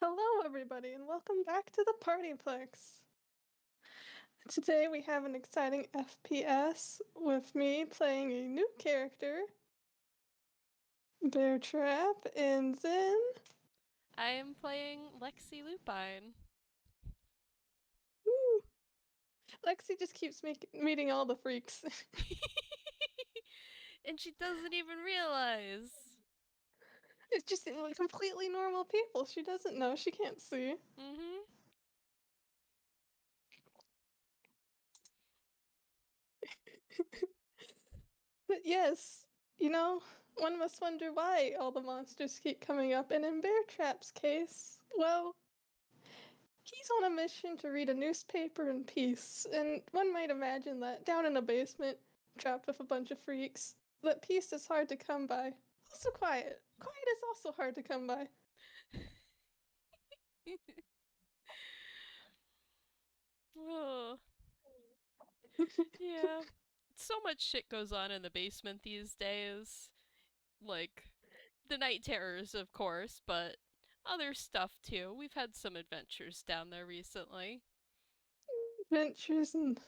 Hello, everybody, and welcome back to the PartyPlex. Today we have an exciting FPS with me playing a new character, Beartrap, and then I am playing Lexy Lupine. woo, Lexy just keeps meeting all the freaks. And she doesn't even realize. It's just completely normal people. She doesn't know. She can't see. Mm-hmm. But yes, one must wonder why all the monsters keep coming up. And in Beartrap's case, well, he's on a mission to read a newspaper in peace, and one might imagine that down in a basement, trapped with a bunch of freaks, that peace is hard to come by. Also quiet. Quiet is also hard to come by. Oh, yeah. So much shit goes on in the basement these days. Like, the night terrors, of course, but other stuff too. We've had some adventures down there recently. Adventures and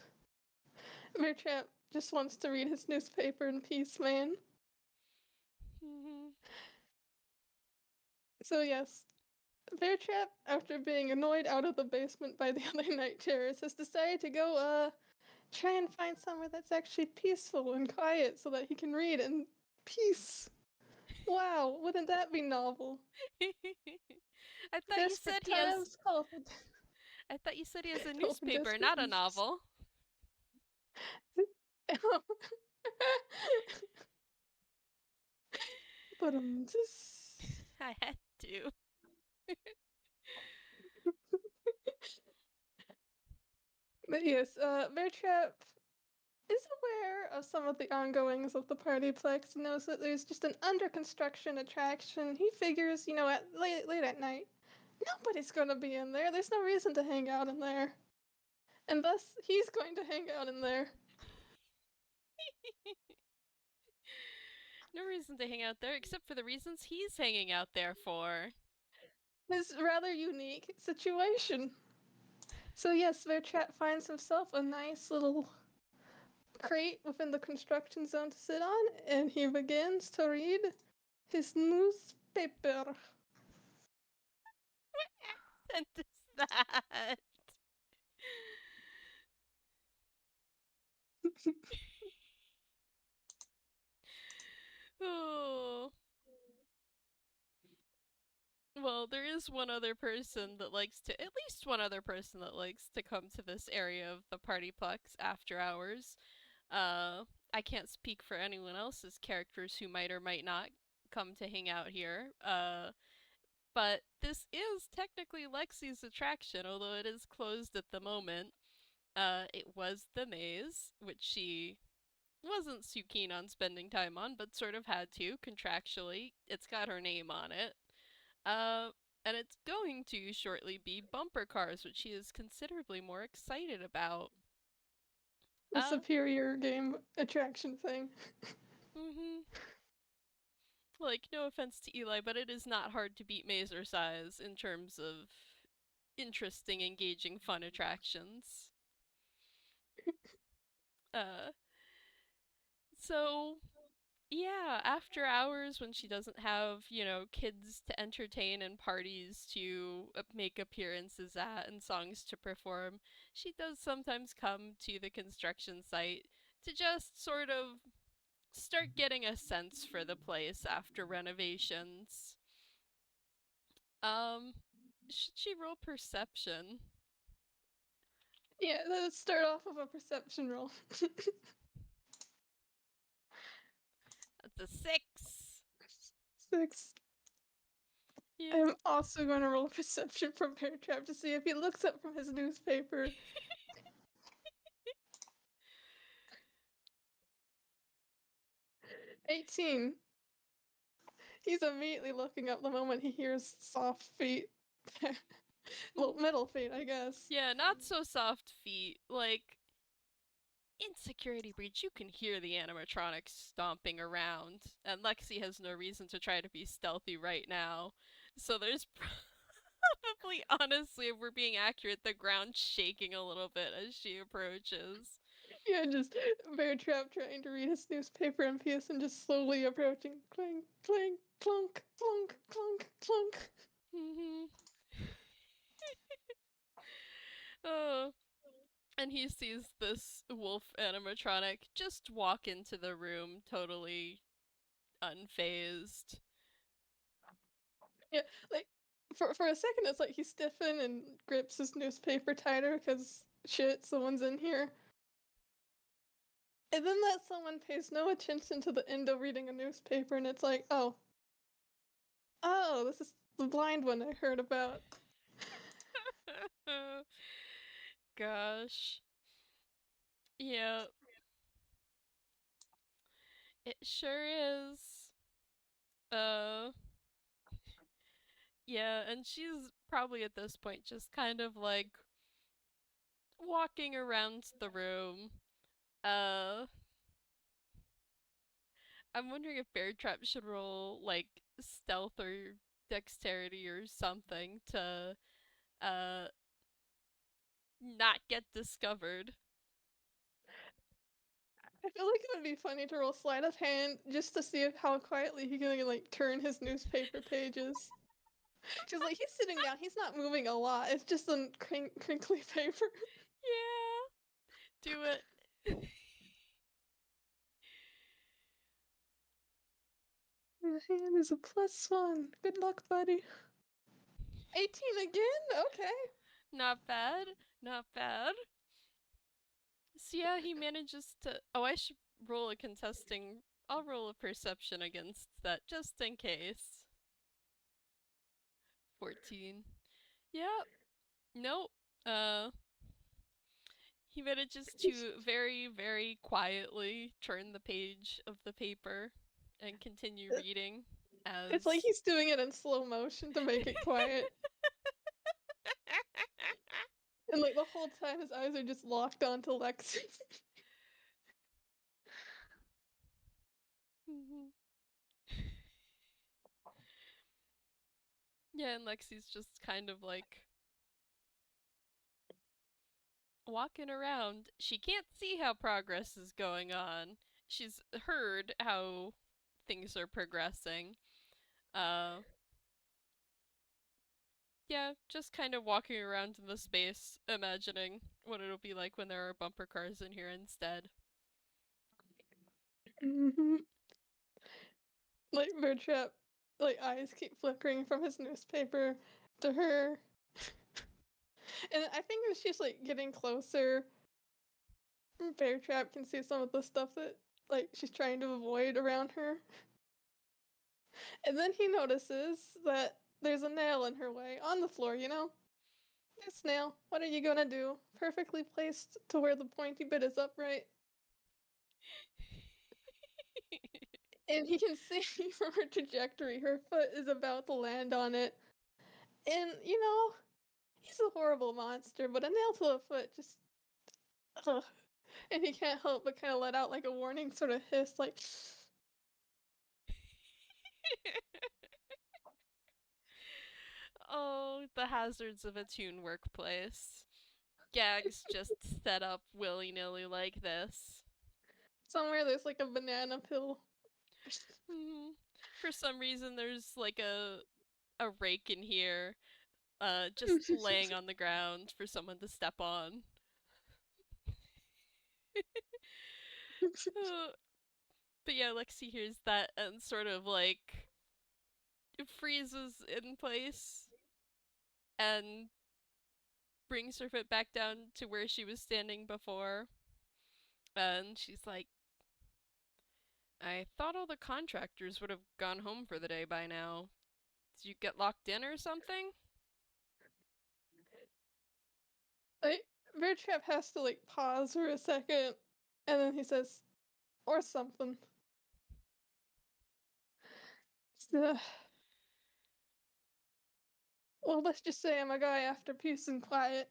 Beartrap just wants to read his newspaper in peace, man. Mm-hmm. So yes, Beartrap, after being annoyed out of the basement by the other night terrors, has decided to go try and find somewhere that's actually peaceful and quiet so that he can read in peace. Wow, wouldn't that be novel? I thought you said Desperate he has. times call for I thought you said he has a call for newspaper, desperate not a measures. novel. But I had to. but yes, Beartrap is aware of some of the ongoings of the PartyPlex and knows that there's just an under construction attraction. He figures, at late at night, nobody's gonna be in there. There's no reason to hang out in there. And thus he's going to hang out in there. No reason to hang out there except for the reasons he's hanging out there for. This rather unique situation. So yes, Beartrap finds himself a nice little crate within the construction zone to sit on, and he begins to read his newspaper. What accent is that? Oh. Well, there is one other person that likes to, at least one other person that likes to come to this area of the Partyplex after hours. I can't speak for anyone else's characters who might or might not come to hang out here. But this is technically Lexi's attraction, although it is closed at the moment. It was the maze, which she wasn't too keen on spending time on, but sort of had to contractually. It's got her name on it. Uh, and it's going to shortly be bumper cars, which she is considerably more excited about. The Uh, superior game attraction thing. mm-hmm. Like, no offense to Eli, but it is not hard to beat Mazer Size in terms of interesting, engaging, fun attractions. Uh, so yeah, after hours when she doesn't have, kids to entertain and parties to make appearances at and songs to perform, she does sometimes come to the construction site to just sort of start getting a sense for the place after renovations. Um, should she roll perception? Yeah, let's start off with a perception roll. That's a 6. 6. Yeah. I'm also going to roll perception from Beartrap to see if he looks up from his newspaper. 18. He's immediately looking up the moment he hears soft feet. Well, metal feet, I guess. Yeah, not so soft feet. Like, in Security Breach, you can hear the animatronics stomping around, and Lexi has no reason to try to be stealthy right now. So there's Probably, honestly, if we're being accurate, the ground shaking a little bit as she approaches. Yeah, just Beartrap trying to read his newspaper in peace and just slowly approaching. Clink, clink, clunk, clunk, clunk, clunk. Mm-hmm. Oh, and he sees this wolf animatronic just walk into the room totally unfazed. Yeah, like for a second, it's like he stiffens and grips his newspaper tighter because shit, someone's in here. And then that someone pays no attention to the Indo reading a newspaper, and it's like, oh, this is the blind one I heard about. Gosh. Yeah, it sure is. Uh, yeah, and she's probably at this point just kind of like walking around the room. Uh, I'm wondering if Beartrap should roll like stealth or dexterity or something to uh not get discovered. I feel like it would be funny to roll sleight of hand just to see how quietly he can like turn his newspaper pages. Just like he's sitting down, he's not moving a lot. It's just some crinkly paper. Yeah, do it. Your hand is a +1. Good luck, buddy. 18 again? Okay. Not bad. Not bad. So yeah, he manages to. Oh, I should roll a contesting. I'll roll a perception against that just in case. 14. Yep. Nope. Uh, he manages to very, very quietly turn the page of the paper and continue reading It's like as. he's doing it in slow motion to make it quiet. And like the whole time his eyes are just locked onto Lexi. Yeah, and Lexi's just kind of like walking around. She can't see how progress is going on. She's heard how things are progressing. Uh yeah, just kind of walking around in the space, imagining what it'll be like when there are bumper cars in here instead. Mm-hmm. Like Beartrap, like eyes keep flickering from his newspaper to her. And I think as she's like getting closer, Beartrap can see some of the stuff that like she's trying to avoid around her. And then he notices that there's a nail in her way on the floor, you know? This nail, what are you gonna do? Perfectly placed to where the pointy bit is upright. And he can see from her trajectory her foot is about to land on it. And, you know, he's a horrible monster, but a nail to the foot just. Ugh. And he can't help but kind of let out like a warning sort of hiss, like. Oh, the hazards of a tune workplace. Gags just set up willy nilly like this. Somewhere there's like a banana pill. For some reason, there's like a rake in here, just laying on the ground for someone to step on. But yeah, Lexi hears that and sort of like freezes in place and brings her foot back down to where she was standing before. And she's like, I thought all the contractors would have gone home for the day by now. Did you get locked in or something? Like, Beartrap has to like pause for a second, and then he says, or something. Ugh. Well, let's just say I'm a guy after peace and quiet,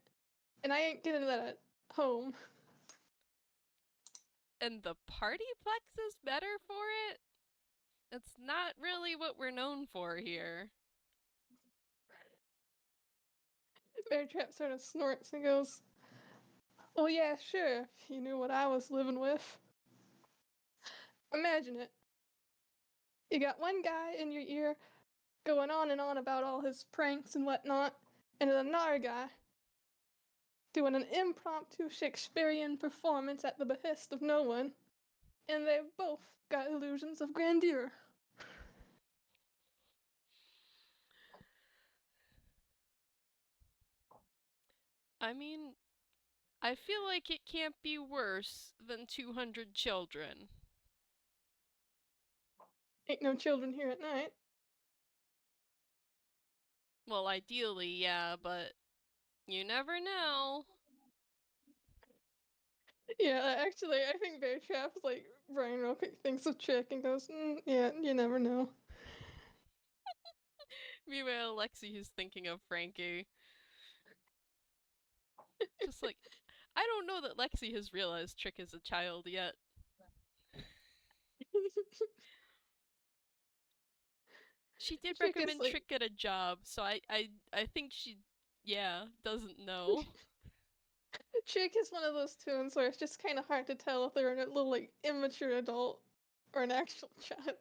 and I ain't getting that at home. And the PartyPlex is better for it? It's not really what we're known for here. Beartrap sort of snorts and goes, "Well, yeah, sure, if you knew what I was living with. Imagine it. You got one guy in your ear going on and on about all his pranks and whatnot, and another guy doing an impromptu Shakespearean performance at the behest of no one, and they've both got illusions of grandeur." I mean, I feel like it can't be worse than 200 children. Ain't no children here at night. Well, ideally, yeah, but you never know. Yeah, actually, I think Beartrap's like Brian real quick thinks of Trick and goes, "Yeah, you never know." Meanwhile, Lexy is thinking of Frankie. Just like, I don't know that Lexy has realized Trick is a child yet. She did Trick is recommend like, Trick get a job, so I think she, yeah, doesn't know. Trick is one of those tunes where it's just kind of hard to tell if they're a little like immature adult or an actual child.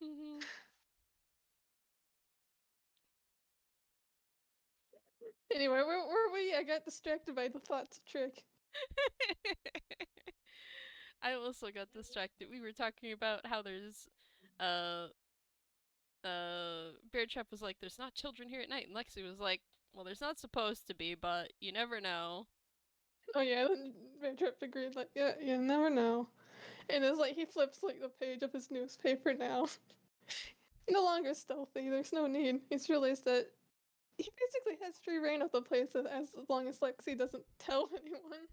Mm-hmm. Anyway, where were we? I got distracted by the thoughts of Trick. I also got distracted. We were talking about how there's uh Beartrap was like, there's not children here at night, and Lexi was like, well, there's not supposed to be, but you never know. Oh yeah, then Beartrap agreed, like, yeah, you never know. And it's like he flips like the page of his newspaper now. No longer stealthy, there's no need. He's realized that he basically has free reign of the place as long as Lexi doesn't tell anyone.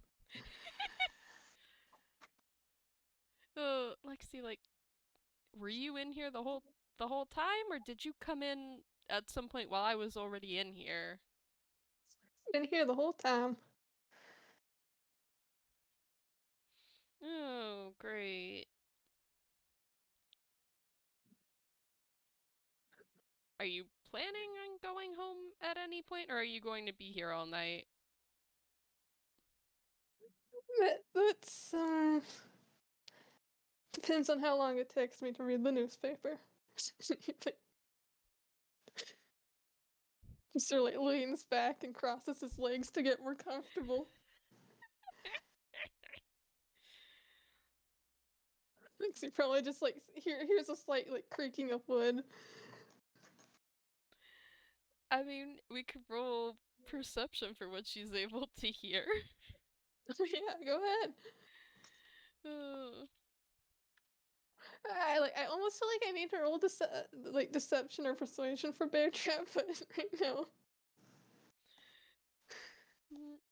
Lexi, like, were you in here the whole time, or did you come in at some point while I was already in here? Been here the whole time. Oh, great. Are you planning on going home at any point, or are you going to be here all night? That's depends on how long it takes me to read the newspaper. He sort of like leans back and crosses his legs to get more comfortable. Thinks he probably just like here's a slight like creaking of wood. I mean, we could roll perception for what she's able to hear. Yeah, go ahead. Uh, I almost feel like I need to roll like deception or persuasion for Beartrap, but right now.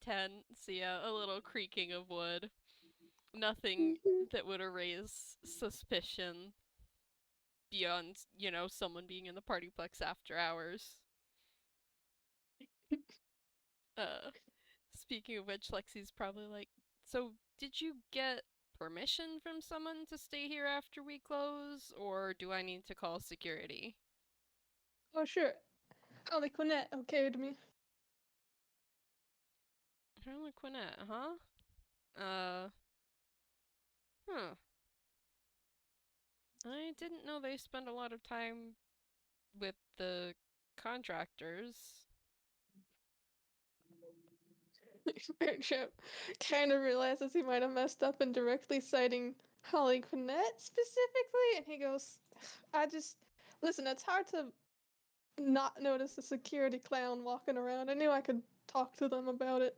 10. So yeah, a little creaking of wood. Nothing that would erase suspicion beyond, someone being in the PartyPlex after hours. Uh, Speaking of which, Lexi's probably like, so did you get permission from someone to stay here after we close, or do I need to call security? Oh sure. Holly Quinette okayed me. Harlequinette, huh? Uh, huh. I didn't know they spend a lot of time with the contractors. Beartrap kind of realizes he might have messed up and directly citing Holly Quinette specifically, and he goes, "I just listen. It's hard to not notice a security clown walking around. I knew I could talk to them about it."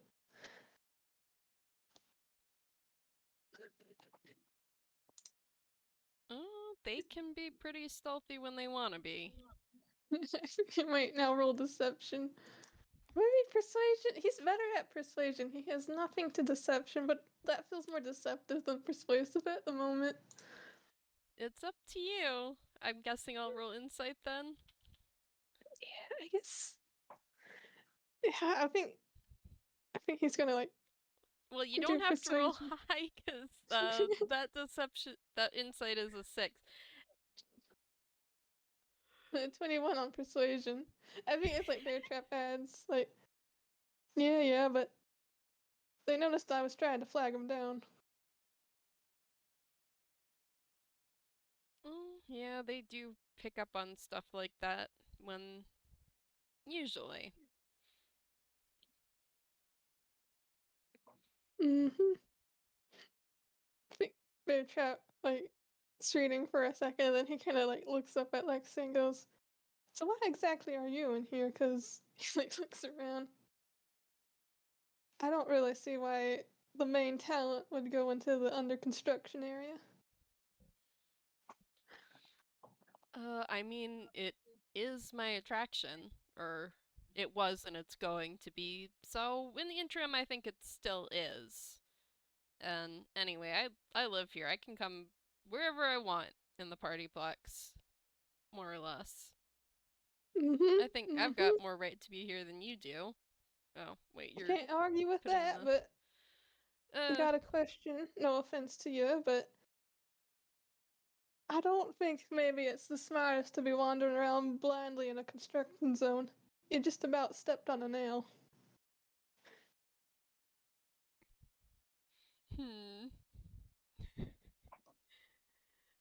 Oh, they can be pretty stealthy when they want to be. He might now roll deception. Maybe persuasion. He's better at persuasion. He has nothing to deception, but that feels more deceptive than persuasive at the moment. It's up to you. I'm guessing I'll roll insight then. Yeah, I guess. Yeah, I think he's gonna like Well, you do don't have to roll persuasion. high because that insight is a 6. 21 on persuasion. I think it's like Beartrap adds like Yeah, but they noticed I was trying to flag him down. Yeah, they do pick up on stuff like that when. Usually. Mm-hmm. Beartrap, like, is reading for a second, and then he kind of, like, looks up at Lexi and goes, "So why exactly are you in here?" Because he, like, looks around. I don't really see why the main talent would go into the under construction area. I mean, it is my attraction, or it was and it's going to be. So in the interim, I think it still is. And anyway, I live here. I can come wherever I want in the PartyPlex, more or less. I think Mm-hmm, I've mm-hmm. got more right to be here than you do. Oh, wait, I you're can't argue with putting that, the. but Uh, got a question. No offense to you, but I don't think maybe it's the smartest to be wandering around blindly in a construction zone. You just about stepped on a nail. hmm.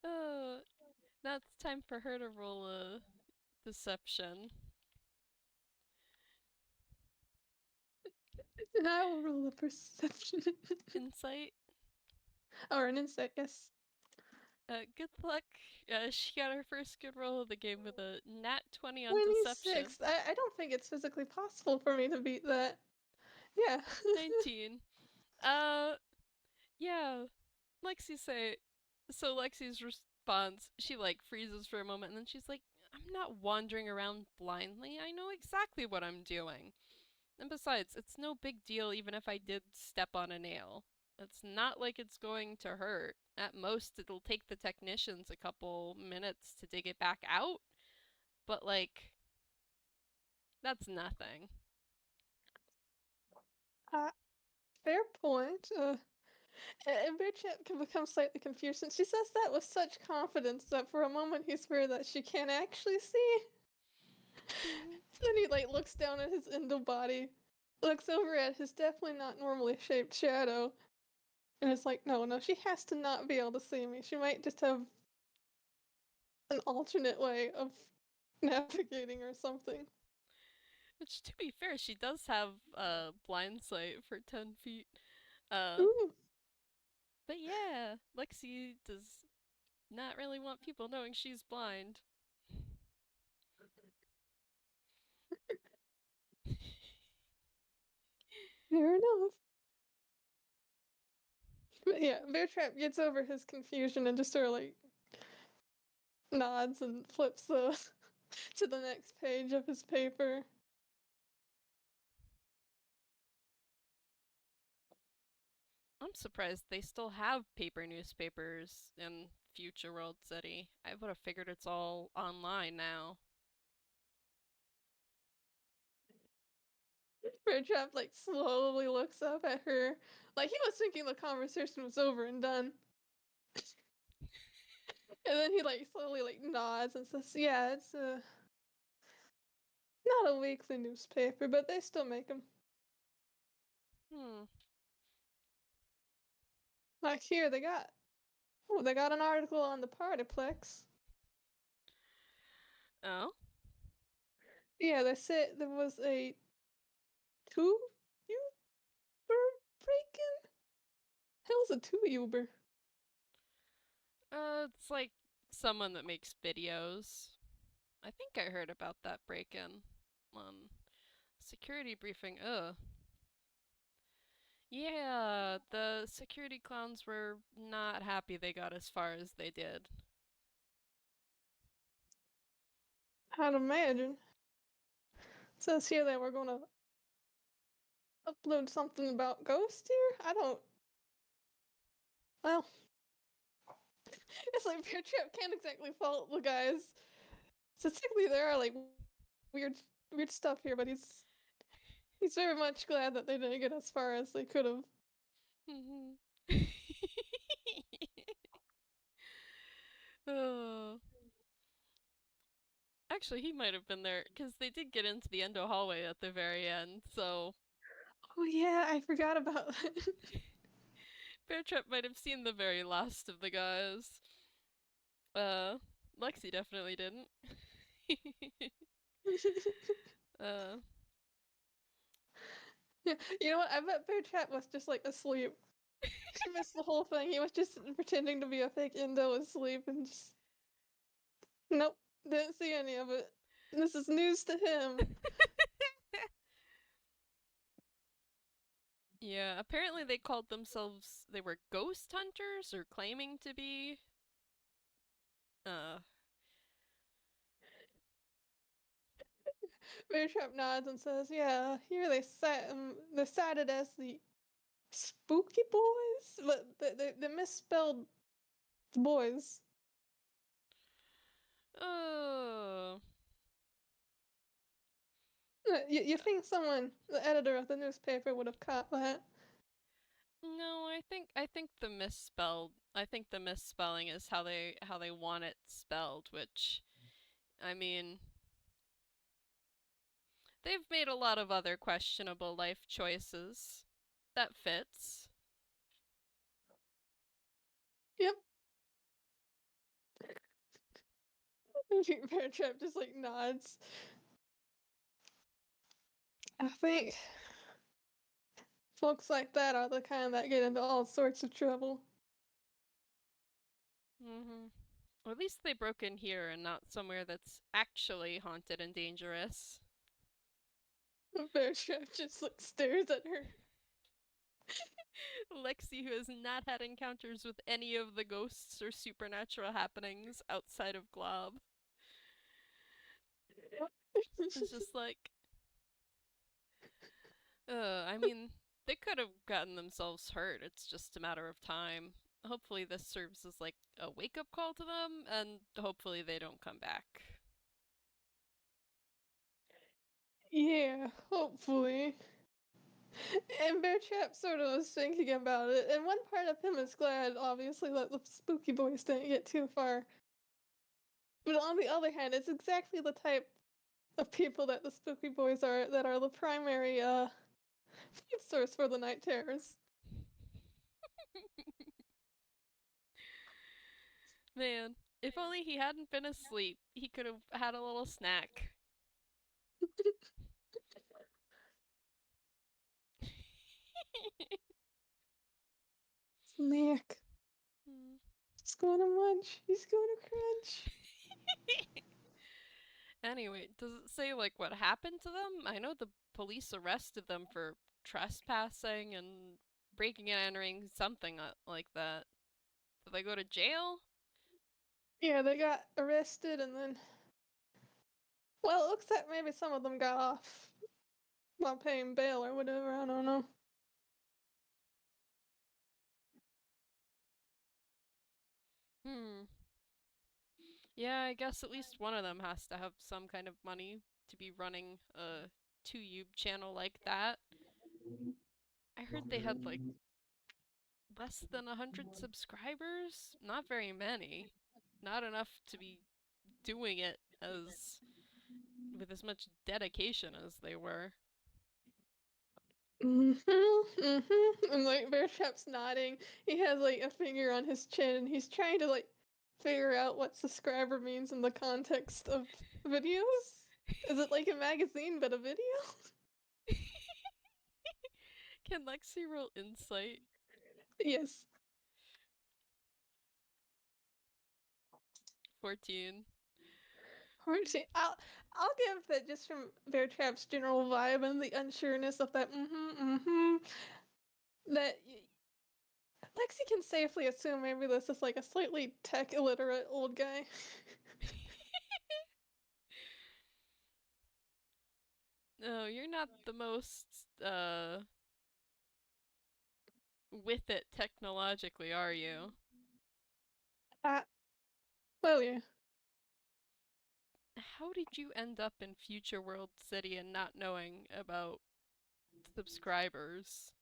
Uh, now it's time for her to roll a deception. And I will roll a perception. Insight. Or an insight, yes. Good luck. She got her first good roll of the game with a nat 20 on deception. 26. I don't think it's physically possible for me to beat that. Yeah. 19. Uh, yeah. Lexi say. So Lexi's response, she like freezes for a moment and then she's like, I'm not wandering around blindly. I know exactly what I'm doing. And besides, it's no big deal even if I did step on a nail. It's not like it's going to hurt. At most, it'll take the technicians a couple minutes to dig it back out. But, like, that's nothing. uh, Fair point. And Beartrap can become slightly confused, and she says that with such confidence that for a moment he's worried that she can't actually see. Then he like looks down at his Indo body, looks over at his definitely not normally shaped shadow, and it's like, no, she has to not be able to see me. She might just have an alternate way of navigating or something. Which, to be fair, she does have blind sight for 10 feet. Uh, Ooh, but yeah, Lexi does not really want people knowing she's blind. fair enough. But yeah, Beartrap gets over his confusion and just sort of like nods and flips the to the next page of his paper. I'm surprised they still have paper newspapers in Future World City. I would have figured it's all online now. Beartrap like slowly looks up at her, like he was thinking the conversation was over and done. And then he like slowly like nods and says, "Yeah, it's not a weekly newspaper, but they still make them. Hmm. Like here, they got an article on the PartyPlex. Oh? Yeah, they said there was a two Uber break-in. Hell's a two Uber? It's like someone that makes videos. I think I heard about that break-in on security briefing. Ugh. Yeah, the security clowns were not happy they got as far as they did. I'd imagine. It says here they were gonna upload something about Ghost here. I don't. Well, it's like Beartrap can't exactly fault the guys. Statistically, there are like weird, weird stuff here, but he's very much glad that they didn't get as far as they could have. Oh. Actually, he might have been there because they did get into the endo hallway at the very end. So Oh yeah, I forgot about that. Beartrap might have seen the very last of the guys. Lexy definitely didn't. uh, Yeah, you know what? I bet Beartrap was just like asleep. He missed the whole thing. He was just pretending to be a fake Indo asleep and just nope, didn't see any of it. This is news to him. yeah, apparently they called themselves, they were ghost hunters or claiming to be. Uh, Beartrap nods and says, "Yeah, here they're cited as the Spooky Boys, but they misspelled the boys. oh. You think someone, the editor of the newspaper, would have caught that? No, I think the misspelling is how they want it spelled, which I mean, they've made a lot of other questionable life choices. That fits. Yep." Beartrap just like nods. I think folks like that are the kind that get into all sorts of trouble. Mhm. Or at least they broke in here and not somewhere that's actually haunted and dangerous. Beartrap just like stares at her. Lexi, who has not had encounters with any of the ghosts or supernatural happenings outside of Glob, is just like, I mean, they could have gotten themselves hurt. It's just a matter of time. Hopefully, this serves as like a wake up call to them, and hopefully, they don't come back. Yeah, hopefully. And Beartrap sort of was thinking about it, and one part of him is glad, obviously, that the spooky boys didn't get too far. But on the other hand, it's exactly the type of people that the spooky boys are that are the primary feed source for the night terrors. Man, if only he hadn't been asleep, he could have had a little snack. Snack. Hmm. He's going to munch. He's going to crunch. Anyway, does it say like what happened to them? I know the police arrested them for trespassing and breaking and entering, something like that. Did they go to jail? Yeah, they got arrested and then. Well, it looks like maybe some of them got off while paying bail or whatever. I don't know. Hmm. Yeah, I guess at least one of them has to have some kind of money to be running a 2YouTube channel like that. I heard they had like less than 100 subscribers? Not very many. Not enough to be doing it as with as much dedication as they were. And like Beartrap's nodding. He has like a finger on his chin and he's trying to like figure out what subscriber means in the context of videos. Is it like a magazine but a video? Can Lexi roll insight? Yes. 14. I'll give that just from Beartrap's general vibe and the unsureness of that that Lexi can safely assume maybe this is like a slightly tech illiterate old guy. No, you're not the most with it technologically, are you? Uh, well, yeah. How did you end up in Future World City and not knowing about subscribers?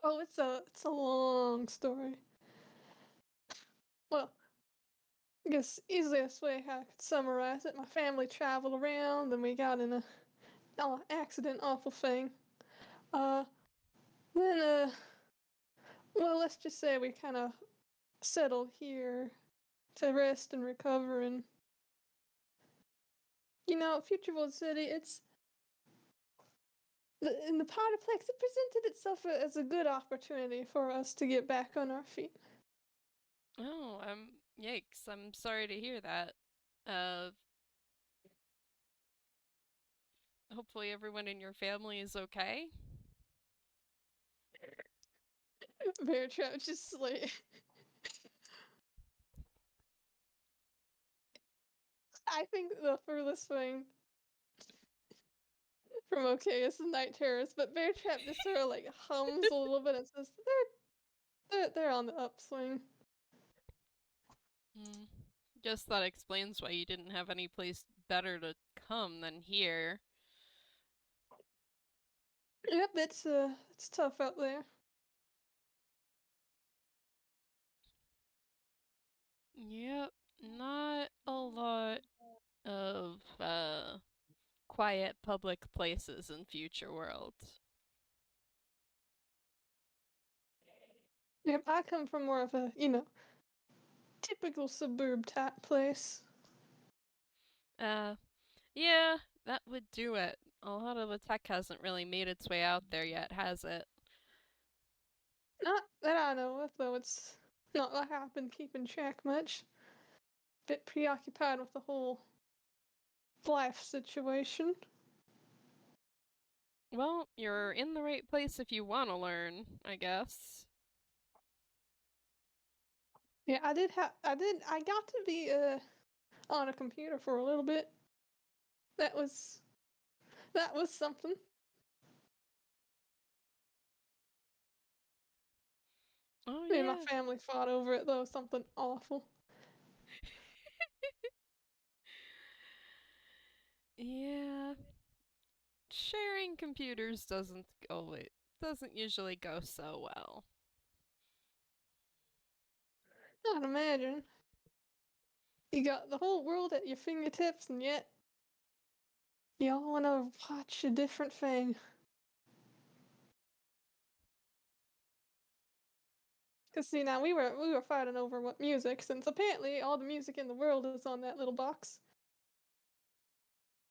Oh, it's a long story. Well, I guess easiest way I could summarize it: my family traveled around, and we got in a accident, awful thing. Uh, then, well, let's just say we kind of settle here to rest and recover. And, Future World City, in the PartyPlex, it presented itself as a good opportunity for us to get back on our feet. Oh, yikes. I'm sorry to hear that. Uh, Hopefully everyone in your family is okay. Beartrap just like I think the furthest thing from okay is the night terrors, but Beartrap just sort of like hums a little bit and says they're on the upswing. Guess that explains why you didn't have any place better to come than here. Yep, it's tough out there. Yep, not a lot of quiet public places in Future World. Yep, I come from more of a, typical suburb type place. Yeah, that would do it. A lot of the tech hasn't really made its way out there yet, has it? Not that I know of, though it's not like I've been keeping track much. Bit preoccupied with the whole life situation. Well, you're in the right place if you want to learn, I guess. Yeah, I got to be on a computer for a little bit. That was something. Oh, Me and my yeah. family fought over it though, something awful. Yeah. Sharing computers doesn't usually go so well. I'd imagine. You got the whole world at your fingertips, and yet you all want to watch a different thing. Cause see, now we were fighting over what music, since apparently all the music in the world is on that little box.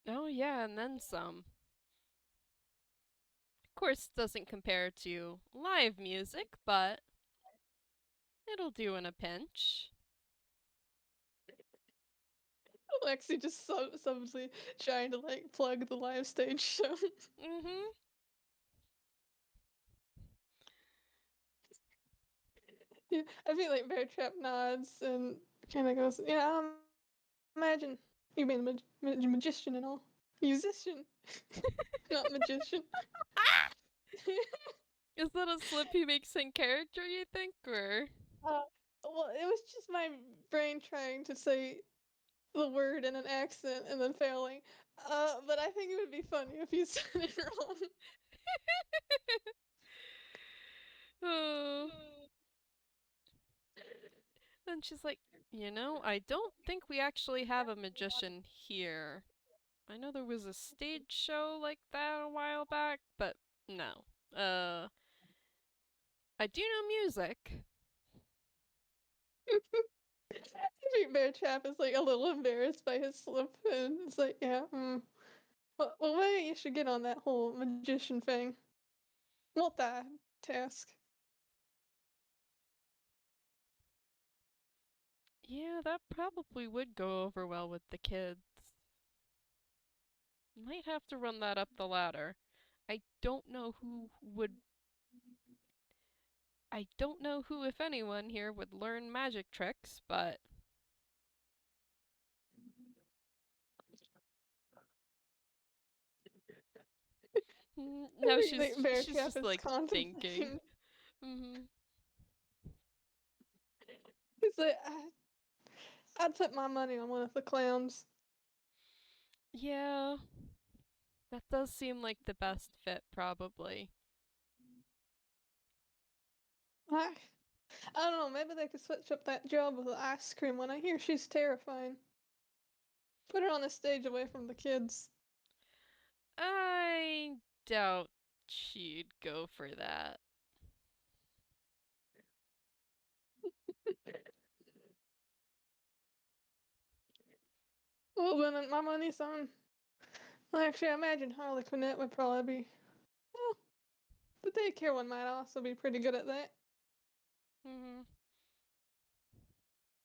Oh, yeah, and then some. Of course, it doesn't compare to live music, but it'll do in a pinch. Lexy just subtly trying to like plug the live stage show. Mm-hmm. Yeah, I feel like Beartrap nods and kind of goes, "Yeah, I imagine you being a magician and all, musician, not magician." Is that a slip he makes in character, you think, or? Well, it was just my brain trying to say the word in an accent and then failing. But I think it would be funny if you said it wrong. Oh. Then she's like, I don't think we actually have a magician here. I know there was a stage show like that a while back, but no. I do know music. I think Bear Trap is like a little embarrassed by his slip, and it's like, yeah, well, maybe you should get on that whole magician thing. Multitask. Yeah, that probably would go over well with the kids. Might have to run that up the ladder. I don't know who would. I don't know who, if anyone, here would learn magic tricks, but. I No, think Bear she's Trap just is like thinking. contemplating. Hmm. He's like, I'd put my money on one of the clowns. Yeah, that does seem like the best fit, probably. I, I don't know, maybe they could switch up that job with the ice cream one. I hear she's terrifying. Put her on the stage away from the kids. I doubt she'd go for that. Well, then my money's on. Well, actually, I imagine Harley Quinn would probably be. Well, the daycare one might also be pretty good at that. Mm-hmm.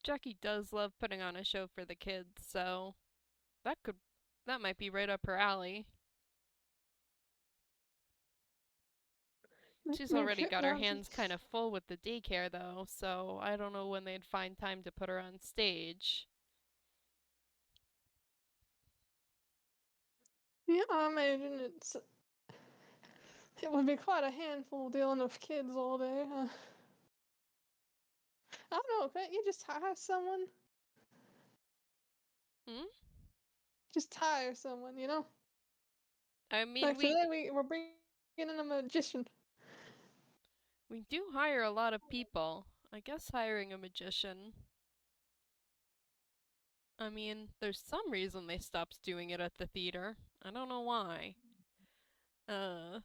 Jackie does love putting on a show for the kids, so that might be right up her alley. She's already got her hands kind of full with the daycare, though, so I don't know when they'd find time to put her on stage. Yeah, I imagine it would be quite a handful dealing with kids all day. I don't know. Can't you just hire someone? Hmm? Just hire someone, you know? I mean, Like today, we're bringing in a magician. we do hire a lot of people. I guess hiring a magician. I mean, there's some reason they stopped doing it at the theater. I don't know why. I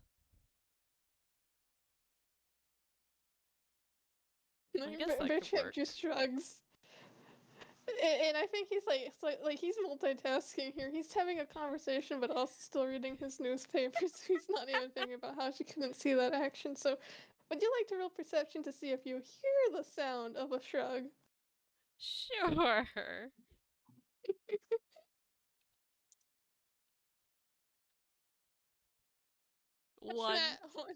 guess that could Beartrap work. just shrugs. And I think he's like he's multitasking here. He's having a conversation, but also still reading his newspaper. So he's not even thinking about how she couldn't see that action. So, would you like to roll perception to see if you hear the sound of a shrug? Sure. That's One. that one.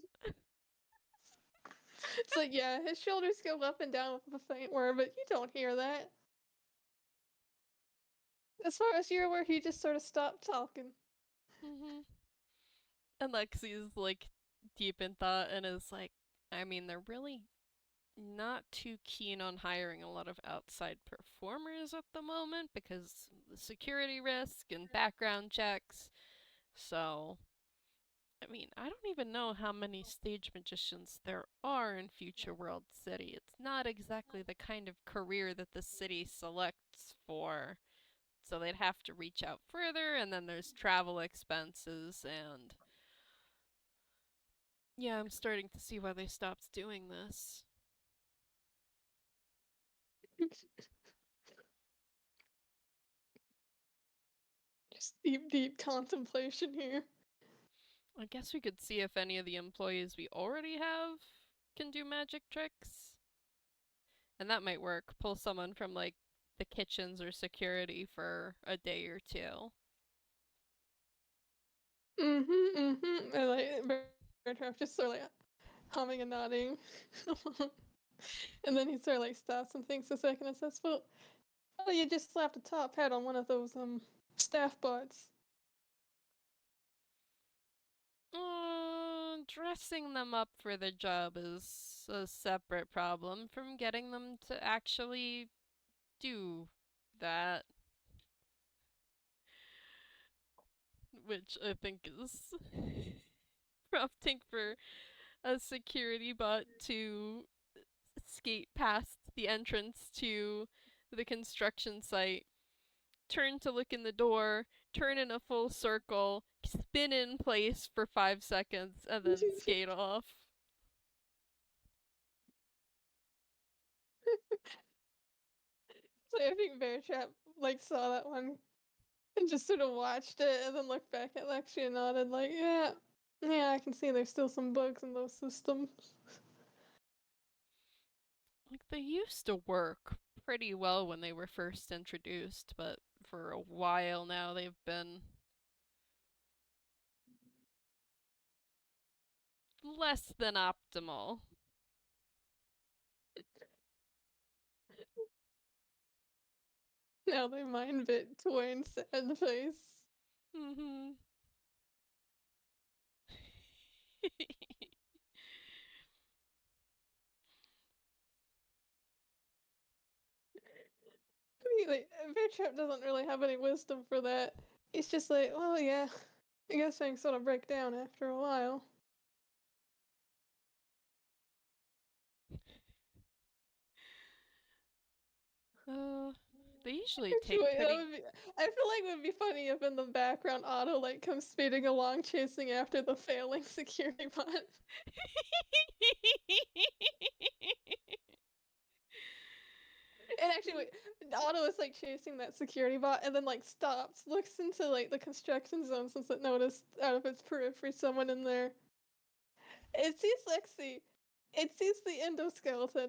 It's like, yeah, his shoulders go up and down with a faint whir, but you don't hear that. As far as you're aware, he just sort of stopped talking. Mm-hmm. And Lexi's like deep in thought and is like, I mean, they're really not too keen on hiring a lot of outside performers at the moment because the security risk and background checks. So, I mean, I don't even know how many stage magicians there are in Future World City. It's not exactly the kind of career that the city selects for. So they'd have to reach out further, and then there's travel expenses, and yeah, I'm starting to see why they stopped doing this. Just deep, deep contemplation here. I guess we could see if any of the employees we already have can do magic tricks. And that might work. Pull someone from like the kitchens or security for a day or two. And like, Beartrap just sort of like humming and nodding. And then he sort of like stops and thinks a second and says, well, you just slapped a top hat on one of those, staff buds. Dressing them up for the job is a separate problem from getting them to actually do that. Which I think is prompting for a security bot to skate past the entrance to the construction site, turn to look in the door, turn in a full circle, spin in place for 5 seconds, and then skate off. So I think Beartrap like saw that one and just sort of watched it and then looked back at Lexi and nodded like, yeah, I can see there's still some bugs in those systems. Like, they used to work pretty well when they were first introduced, but for a while now they've been less than optimal. Now they mind bit Twain's sad face. Mm-hmm. I mean, like, Beartrap doesn't really have any wisdom for that. He's just like, well, yeah, I guess things sort of break down after a while. uh, They usually take Wait, pretty. I feel like it would be funny if in the background Otto like comes speeding along chasing after the failing security bot. And actually, wait, Otto is like chasing that security bot and then like stops, looks into like the construction zone since it noticed out of its periphery someone in there. It sees Lexy. It sees the endoskeleton.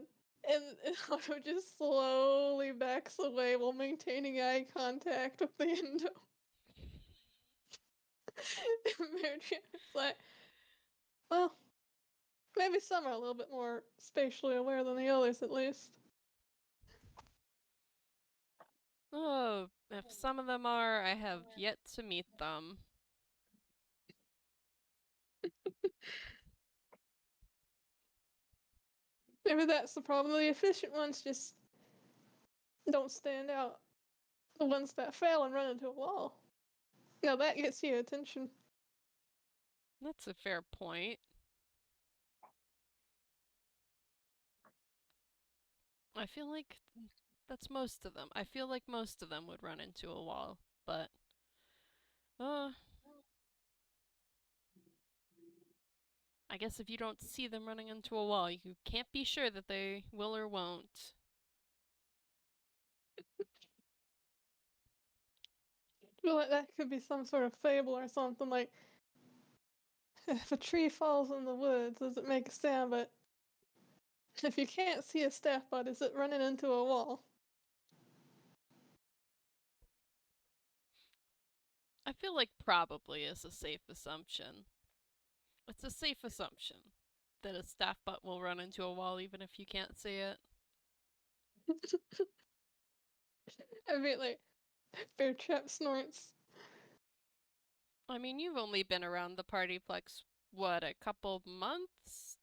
And Otto just slowly backs away while maintaining eye contact with the endo. Beartrap is like, well, maybe some are a little bit more spatially aware than the others, at least. Oh, if some of them are, I have yet to meet them. Maybe that's the problem. The efficient ones just don't stand out. The ones that fail and run into a wall. Now that gets your attention. That's a fair point. I feel like that's most of them. I feel like most of them would run into a wall, but uh I guess if you don't see them running into a wall, you can't be sure that they will or won't. I feel like that could be some sort of fable or something like if a tree falls in the woods, does it make a sound? But if you can't see a staff bud, is it running into a wall? I feel like probably is a safe assumption. It's a safe assumption that a staff butt will run into a wall even if you can't see it. I mean, like, Beartrap snorts. I mean, you've only been around the PartyPlex, what, a couple months?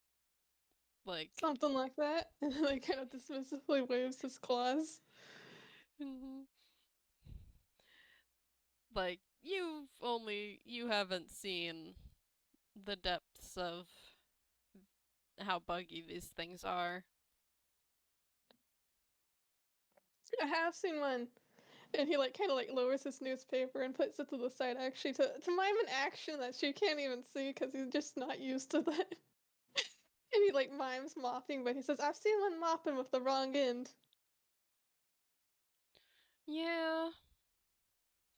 Like, Something like that. And like kind of dismissively waves his claws. like, you haven't seen the depths of how buggy these things are. I have seen one. And he like kind of like lowers his newspaper and puts it to the side actually to mime an action that she can't even see because he's just not used to that. And he like mimes mopping, but he says, I've seen one mopping with the wrong end. Yeah,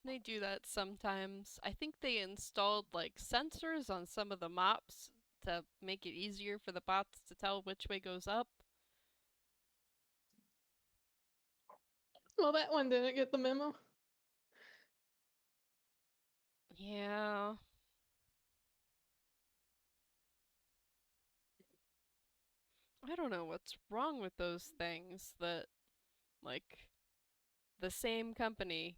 they do that sometimes. I think they installed like sensors on some of the mops to make it easier for the bots to tell which way goes up. Well, that one didn't get the memo. Yeah. I don't know what's wrong with those things that, like, the same company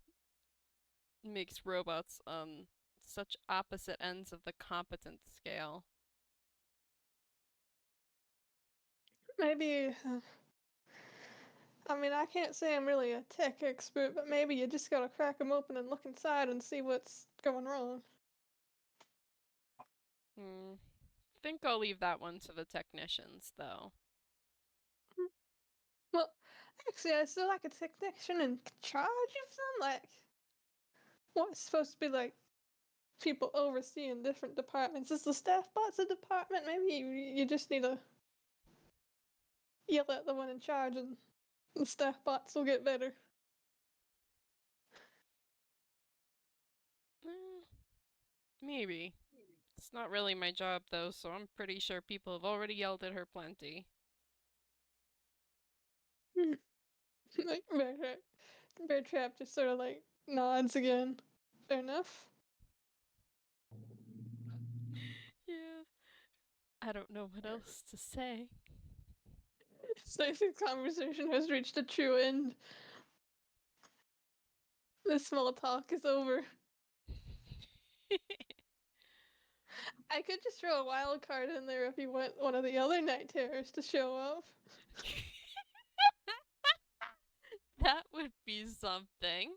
makes robots on such opposite ends of the competence scale. Maybe, I mean, I can't say I'm really a tech expert, but maybe you just gotta crack them open and look inside and see what's going wrong. Think I'll leave that one to the technicians, though. Well, actually, I still like a technician in charge of them. Like, what's supposed to be like people overseeing different departments? Is the staff bots a department? Maybe you just need to yell at the one in charge and the staff bots will get better. Eh, maybe. It's not really my job, though, so I'm pretty sure people have already yelled at her plenty. Like Beartrap just sort of like nods again. Fair enough. Yeah. I don't know what else to say. Stacy's conversation has reached a true end. The small talk is over. I could just throw a wild card in there if you want one of the other night terrors to show up. That would be something.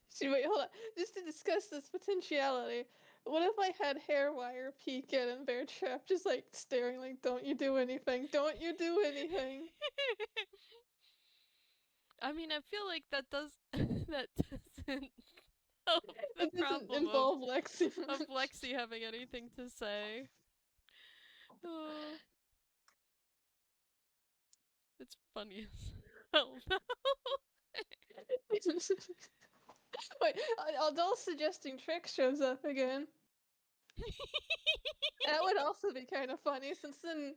See, wait, hold on. Just to discuss this potentiality, What if I had hair wire peek in and Beartrap just like staring like, don't you do anything, don't you do anything. I mean, I feel like that doesn't help the It doesn't problem involve Lexy of much. Lexy having anything to say. Oh, it's funny as hell. Wait, Adult's suggesting Trick shows up again. That would also be kind of funny, since then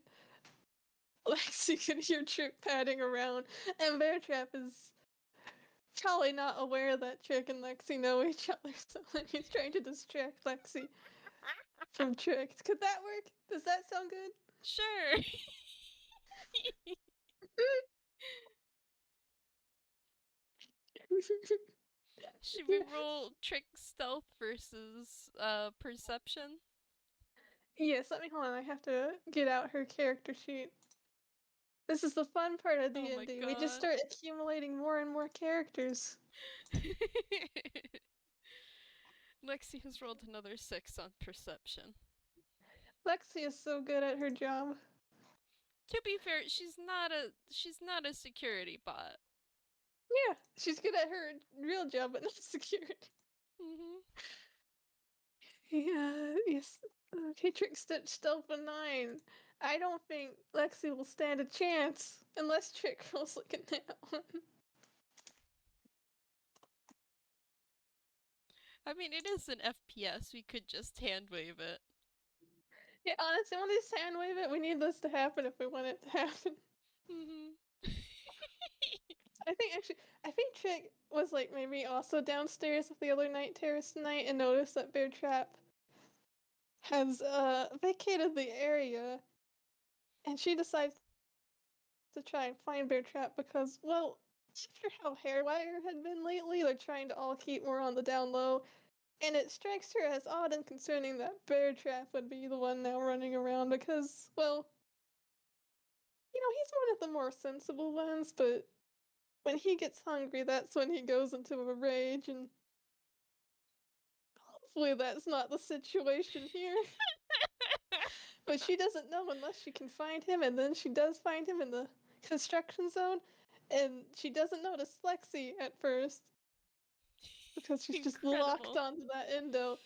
Lexi can hear Trick padding around, and Beartrap is probably not aware that Trick and Lexi know each other, so he's trying to distract Lexi from Trick. Could that work? Does that sound good? Sure. Should we roll trick stealth versus perception? Yes, let me hold on. I have to get out her character sheet. This is the fun part of Oh my D&D. We just god. start accumulating more and more characters. Lexi has rolled another 6 on perception. Lexi is so good at her job. To be fair, she's not a security bot. Yeah, she's good at her real job, but not security. Yeah, yes. Okay, TrickStitch Stealth a 9. I don't think Lexi will stand a chance unless Trick rolls like a nat 1. I mean, it is an FPS. We could just hand wave it. Yeah, honestly, I want to hand wave it. We need this to happen if we want it to happen. I think Trick was like maybe also downstairs with the other night terrorist tonight and noticed that Beartrap has vacated the area, and she decides to try and find Beartrap because, well, after how Hairwire had been lately, they're trying to all keep more on the down low, and it strikes her as odd and concerning that Beartrap would be the one now running around because, well, he's one of the more sensible ones, but when he gets hungry, that's when he goes into a rage, and hopefully that's not the situation here. But she doesn't know unless she can find him, and then she does find him in the construction zone, and she doesn't notice Lexi at first because she's just locked Incredible. onto that endo.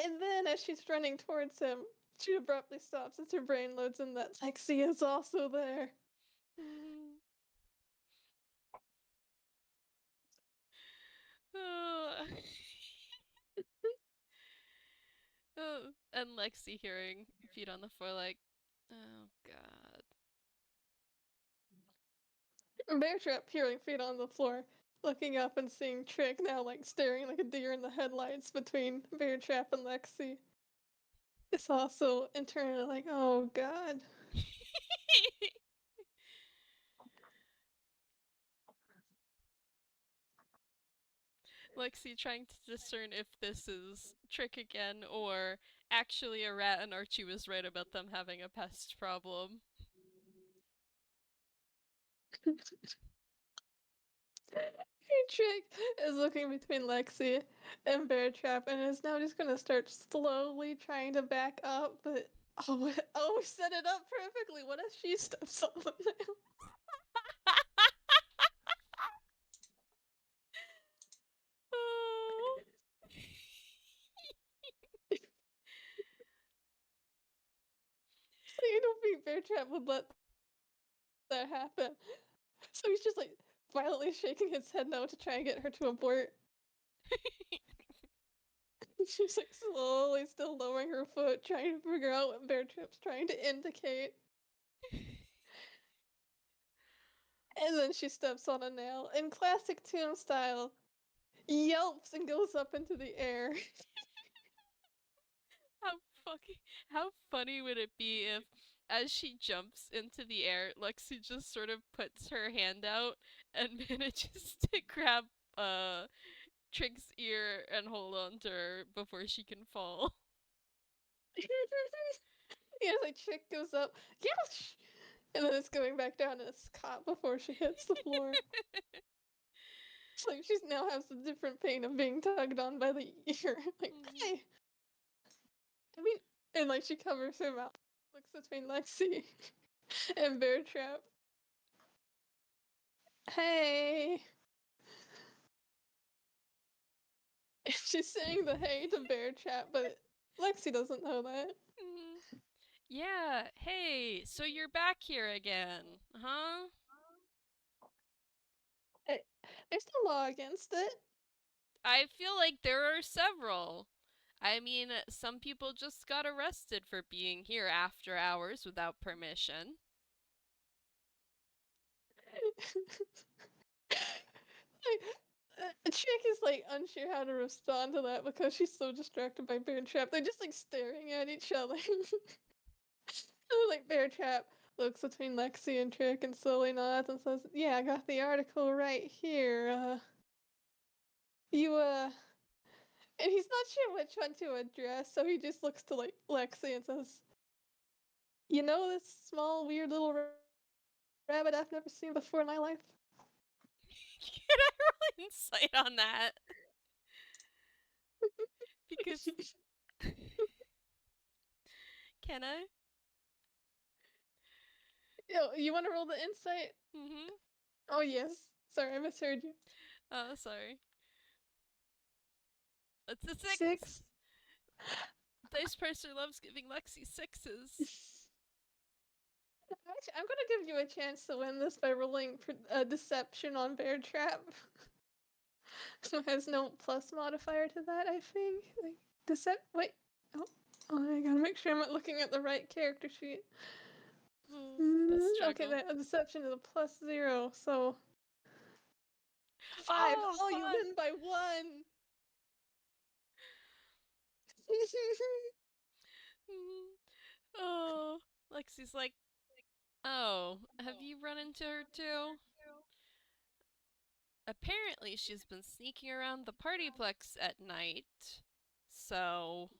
And then as she's running towards him, she abruptly stops as her brain loads in that Lexi is also there. And Lexi hearing feet on the floor like, oh god. Beartrap hearing feet on the floor, looking up and seeing Trick now like staring like a deer in the headlights between Beartrap and Lexi. It's also internally like, oh god. Lexi trying to discern if this is Trick again or actually a rat and Archie was right about them having a pest problem. Trick is looking between Lexi and Beartrap and is now just gonna start slowly trying to back up, but we set it up perfectly. What if she steps on the nail? So you don't think Beartrap would let that happen. So he's just like violently shaking his head no to try and get her to abort. She's like slowly still lowering her foot, trying to figure out what Beartrap's trying to indicate. And then she steps on a nail. In classic Tomb style, yelps and goes up into the air. How funny would it be if as she jumps into the air, Lexi just sort of puts her hand out and manages to grab Trick's ear and hold on to her before she can fall. Yeah, like Chick goes up, yes! And then it's going back down and it's caught before she hits the floor. It's like she now has a different pain of being tugged on by the ear. Like, hey! I mean, and like she covers her mouth, looks between Lexy and Beartrap. Hey. She's saying the hey to Beartrap, but Lexy doesn't know that. Yeah, hey, so you're back here again, huh? There's no law against it. I feel like there are several. I mean, some people just got arrested for being here after hours without permission. Chick is like unsure how to respond to that because she's so distracted by Beartrap. They're just like staring at each other. Like Beartrap looks between Lexy and Trick and slowly nods and says, "Yeah, I got the article right here. You and he's not sure which one to address, so he just looks to like Lexy and says, "You know this small, weird little rabbit I've never seen before in my life?" Can I roll insight on that? Because can I? Yo, you want to roll the insight? Mm-hmm. Oh yes. Sorry, I misheard you. Oh, sorry. It's a 6. 6. Dice Parser loves giving Lexy 6s. Actually, I'm gonna give you a chance to win this by rolling deception on Beartrap. So it has no plus modifier to that, I think. Like, wait. Oh, I gotta make sure I'm not looking at the right character sheet. A Okay, struggle. that deception is a +0, so 5. Oh, Oh, you fun. win by 1. Oh, Lexi's like, oh, have you run into her too? Apparently, she's been sneaking around the PartyPlex at night. So,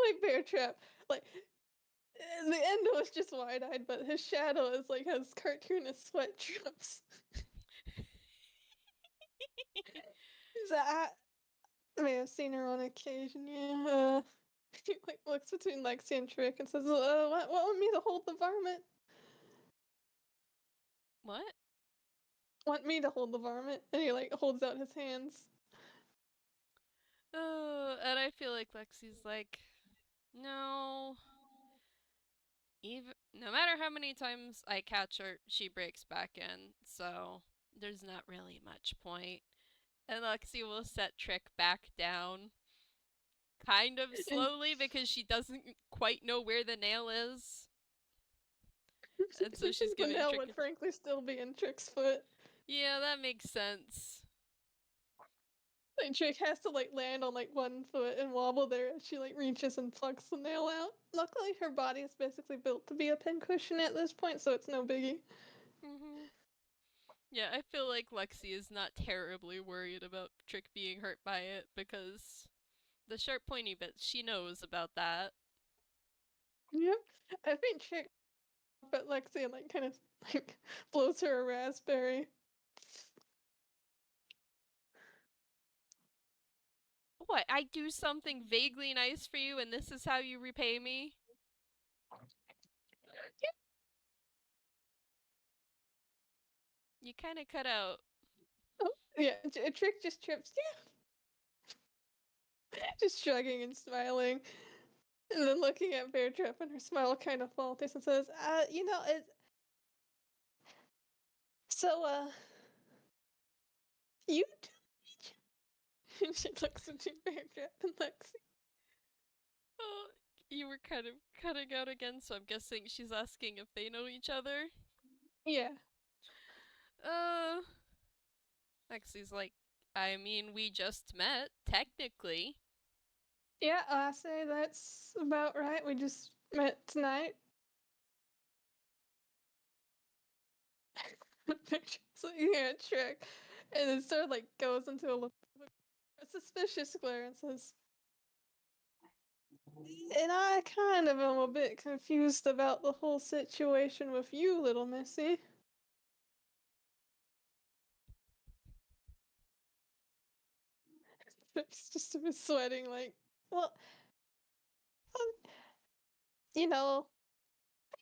Like Beartrap, like the end was just wide-eyed, but his shadow is like has cartoonist sweat drops. So I mean, I've seen her on occasion, yeah. He like looks between Lexi and Trick and says, want me to hold the varmint? what? Want me to hold the varmint?" And he like holds out his hands. Oh, and I feel like Lexi's like, no. Even no matter how many times I catch her, she breaks back in. So there's not really much point. And Lexi will set Trick back down, kind of And slowly because she doesn't quite know where the nail is. And so she's the giving nail Trick would a. frankly still be in Trick's foot. Yeah, that makes sense. Like Trick has to like land on like one foot and wobble there as she like reaches and plucks the nail out. Luckily, her body is basically built to be a pincushion at this point, so it's no biggie. Yeah, I feel like Lexi is not terribly worried about Trick being hurt by it because the sharp pointy bits, she knows about that. Yep. I think Trick but Lexi and like kind of like blows her a raspberry. What, I do something vaguely nice for you and this is how you repay me? You kind of cut out. Oh, yeah, Trick just trips. Yeah. Just shrugging and smiling. And then looking at Beartrap and her smile kind of falters and says, it's so, you two? And she looks at Beartrap and Lexi. Oh, you were kind of cutting out again, so I'm guessing she's asking if they know each other. Yeah. Uh, Lexi's like, I mean, we just met, technically. Yeah, I say that's about right. We just met tonight. So you hear a Trick, and then sort of like goes into a suspicious glare and says, "And I kind of am a bit confused about the whole situation with you, little missy." Trick's just sweating like, well, you know, I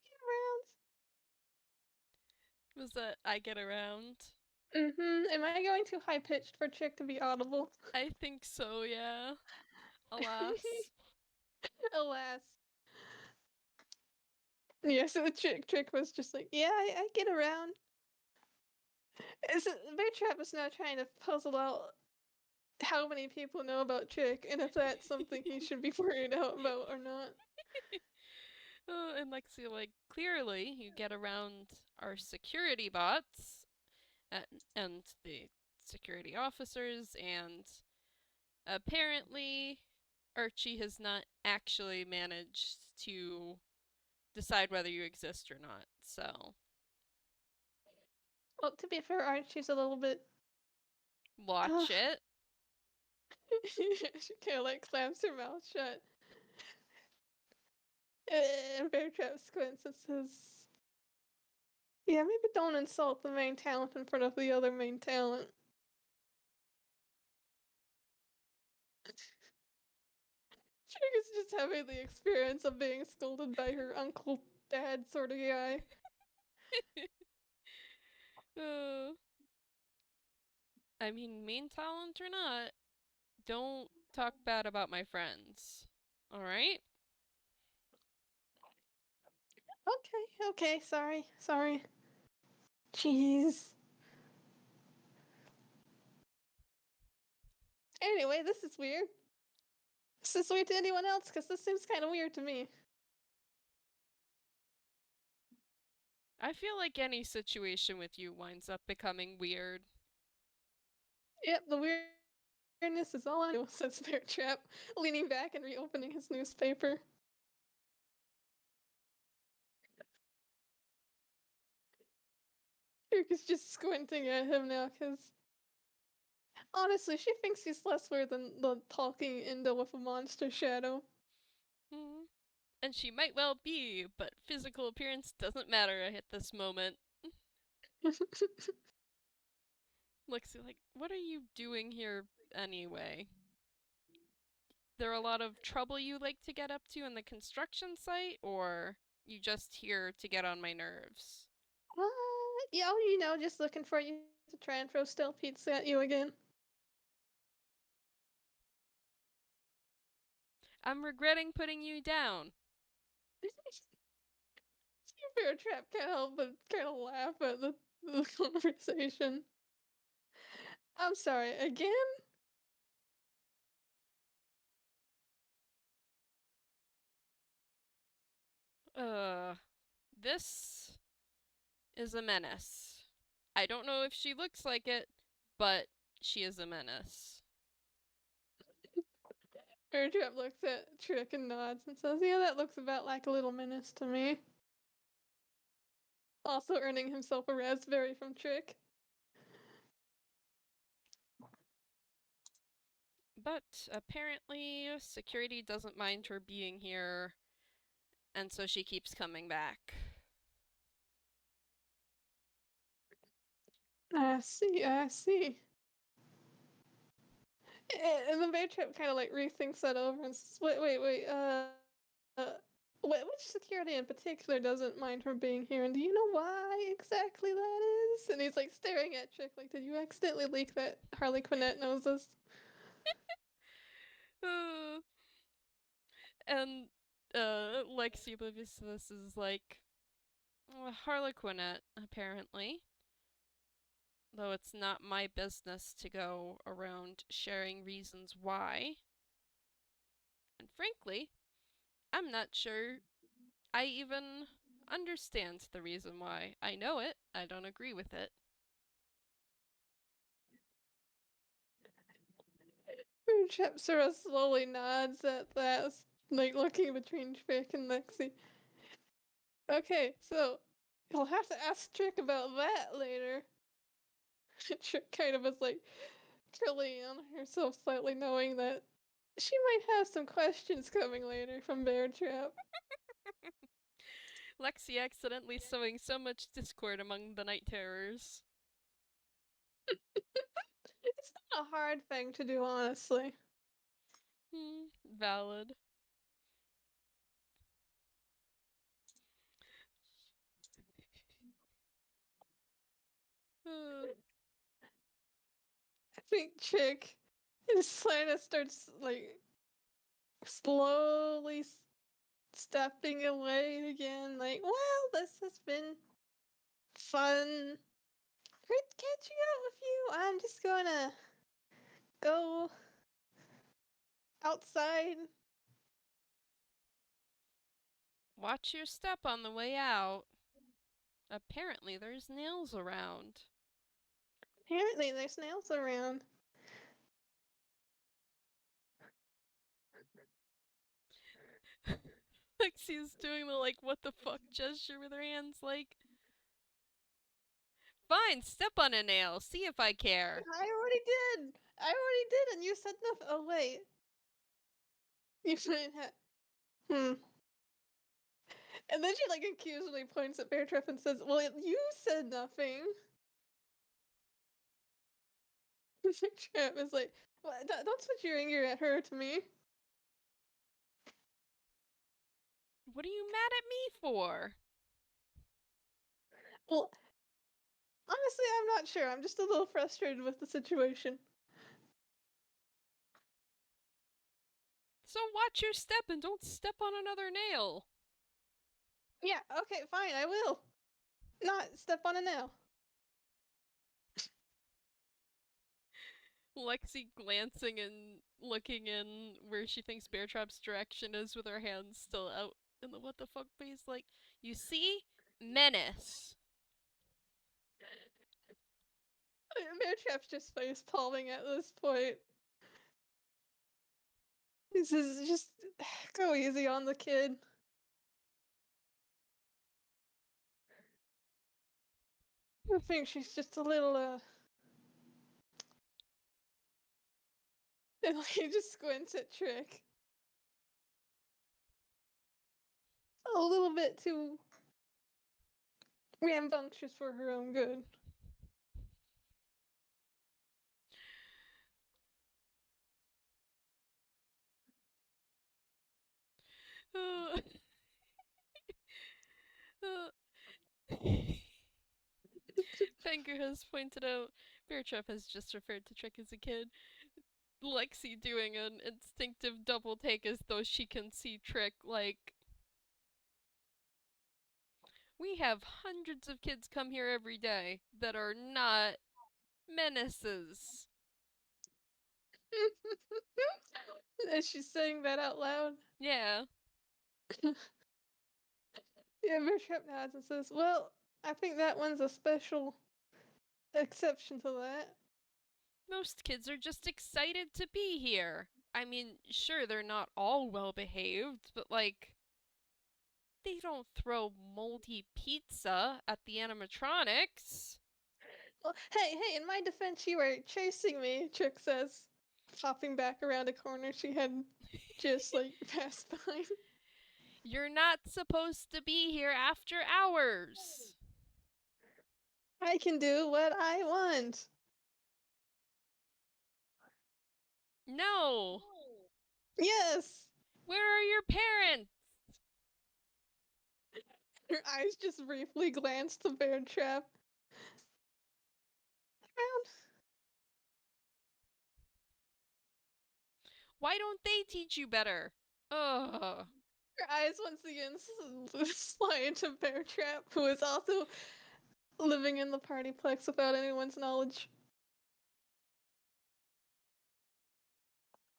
get Was that I get around? around. Am I going too high pitched for Trick to be audible? I think so, yeah. Alas. Alas. Yeah, so the Trick was just like, yeah, I get around. Beartrap is now trying to puzzle out how many people know about Trick and if that's something he should be worried out about or not. And Lexi, like, clearly you get around our security bots and the security officers, and apparently Archie has not actually managed to decide whether you exist or not, so. Well, to be fair, Archie's a little bit. Watch it. She kind of like clams her mouth shut. And Beartrap squints and says, yeah, maybe don't insult the main talent in front of the other main talent. Trick is just having the experience of being scolded by her uncle dad sort of guy. I mean, main talent or not, don't talk bad about my friends. Alright? Okay, sorry. Jeez. Anyway, this is weird. Is this weird to anyone else? Because this seems kind of weird to me. I feel like any situation with you winds up becoming weird. Yep, the weirdness is all I know, says Beartrap, leaning back and reopening his newspaper. Kirk is just squinting at him now, because honestly, she thinks he's less weird than the talking Indo with a monster shadow. Hmm. And she might well be, but physical appearance doesn't matter at this moment. Lexi, like, what are you doing here anyway? There a lot of trouble you like to get up to in the construction site, or you just here to get on my nerves? Yeah, just looking for you to try and throw stale pizza at you again. I'm regretting putting you down. Beartrap can't help but kind of laugh at the conversation. I'm sorry, again? This is a menace. I don't know if she looks like it, but she is a menace. Beartrap looks at Trick and nods and says, yeah, that looks about like a little menace to me. Also earning himself a raspberry from Trick. But apparently, security doesn't mind her being here, and so she keeps coming back. I see. And then Beartrap kind of like rethinks that over and says, wait, which security in particular doesn't mind her being here, and do you know why exactly that is? And he's like staring at Trick like, did you accidentally leak that Harley Quinnet knows this? And Lexi oblivious to this is like, Harlequinette, apparently. Though it's not my business to go around sharing reasons why. And frankly, I'm not sure I even understand the reason why. I know it, I don't agree with it. Chip sort of slowly nods at that, like looking between Trick and Lexi. Okay, so you'll have to ask Trick about that later. Trick kind of was like trilling on herself slightly, knowing that she might have some questions coming later from Beartrap. Lexi accidentally sowing so much discord among the night terrors. It's not a hard thing to do, honestly. Valid. I think Chick kind of starts like slowly stepping away again. Like, well, this has been fun. Great catching up with you. I'm just gonna go outside. Watch your step on the way out. Apparently, there's nails around. Apparently, there's nails around. Lexy's doing the like what the fuck gesture with her hands like. Fine, step on a nail, see if I care. I already did. I already did, and you said nothing. Oh wait, you shouldn't have. And then she like accusingly points at Beartrap and says, "Well, you said nothing." Beartrap is like, well, "Don't switch your anger at her to me." What are you mad at me for? Well, honestly, I'm not sure. I'm just a little frustrated with the situation. So watch your step and don't step on another nail. Yeah, okay, fine, I will. Not step on a nail. Lexy glancing and looking in where she thinks Beartrap's direction is with her hands still out in the what the fuck face. Like, you see? Menace. Beartrap's just face palming at this point. This is just go easy on the kid. I think she's just a little and he just squints at Trick. A little bit too rambunctious for her own good. Uh, Fenker has pointed out Beartrap has just referred to Trick as a kid. Lexy doing an instinctive double take as though she can see Trick. Like, we have hundreds of kids come here every day that are not menaces. Is she saying that out loud? Yeah. Yeah, Beartrap nods and says, "Well, I think that one's a special exception to that." Most kids are just excited to be here. I mean, sure, they're not all well behaved, but like, they don't throw moldy pizza at the animatronics. Well, hey, in my defense, you were chasing me, Trick says, hopping back around a corner she had just, like, passed by. You're not supposed to be here after hours. I can do what I want. No. Yes! Where are your parents? Her eyes just briefly glance to Beartrap. Around. Why don't they teach you better? Ugh. Her eyes once again slide to Beartrap, who is also living in the PartyPlex without anyone's knowledge.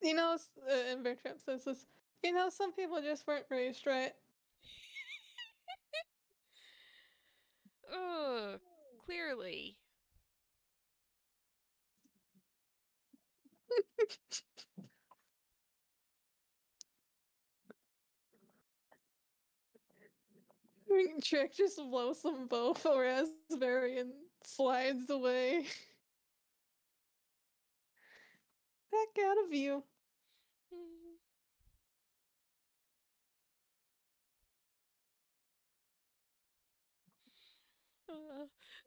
You know, and Beartrap says this, you know, some people just weren't raised right. Ugh. Clearly. Trick just blows them both a raspberry and slides away. Back out of view.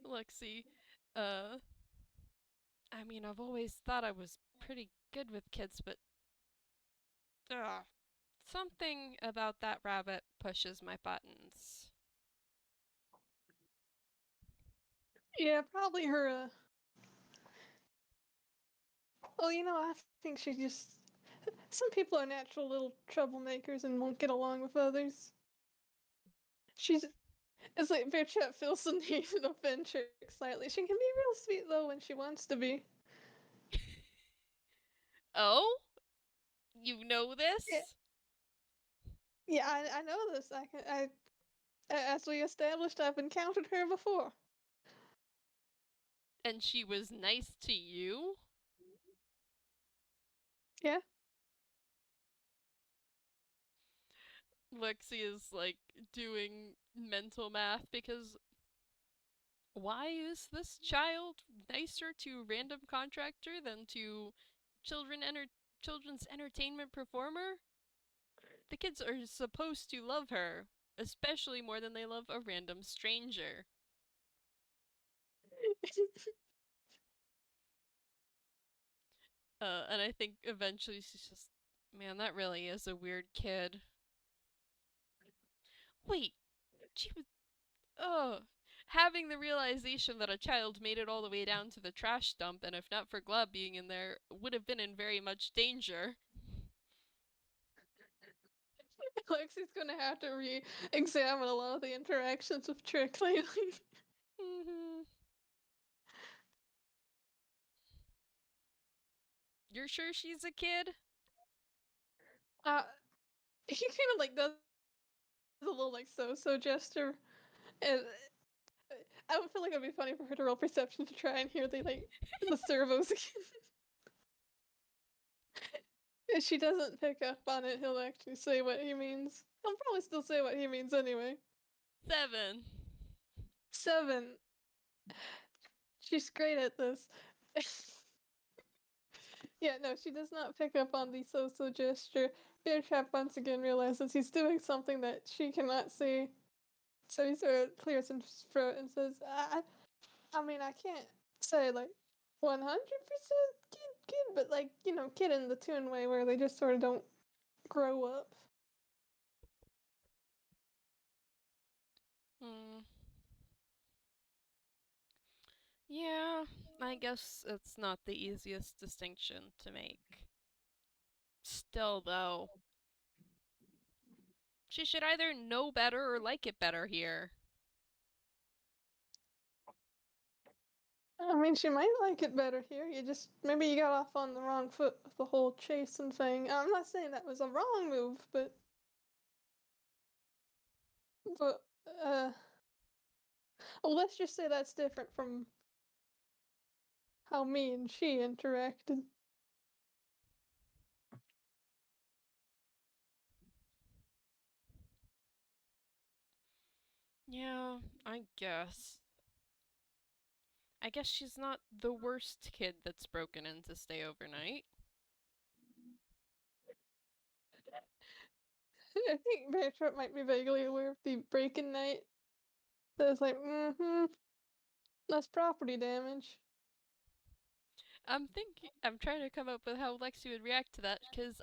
Lexy, uh, I mean, I've always thought I was pretty good with kids, but Ugh. Something about that rabbit pushes my buttons. Yeah, probably her. Well, I think she just. Some people are natural little troublemakers and won't get along with others. She's. It's like Beartrap feels the need to offend Trick slightly. She can be real sweet though when she wants to be. Oh? You know Yeah, this? yeah, I know this. As we established, I've encountered her before. And she was nice to you? Yeah. Lexy is like doing mental math because why is this child nicer to random contractor than to children's entertainment performer? The kids are supposed to love her, especially more than they love a random stranger. And I think eventually she's just, man, that really is a weird kid. Wait, she was, oh, having the realization that a child made it all the way down to the trash dump, and if not for Glub being in there, would have been in very much danger. Lexi's gonna have to re-examine a lot of the interactions with Trick lately. Mm-hmm. You're sure she's a kid? uh, he kind of like does a little like so gesture, and I would feel like it'd be funny for her to roll perception to try and hear the servos again. If she doesn't pick up on it, he'll actually say what he means. He'll probably still say what he means anyway. 7. 7. She's great at this. Yeah, no, she does not pick up on the so gesture. Beartrap once again realizes he's doing something that she cannot see. So he sort of clears his throat and says, I mean, I can't say like 100% kid, but like, kid in the Toon way where they just sort of don't grow up. Hmm. Yeah, I guess it's not the easiest distinction to make. Still, though, she should either know better or like it better here. I mean, she might like it better here. Maybe you got off on the wrong foot with the whole chasing thing. I'm not saying that was a wrong move, but, uh, well, let's just say that's different from how me and she interacted. Yeah, I guess. I guess she's not the worst kid that's broken in to stay overnight. I think Beartrap might be vaguely aware of the break-in night. So it's like, less property damage. I'm trying to come up with how Lexi would react to that, because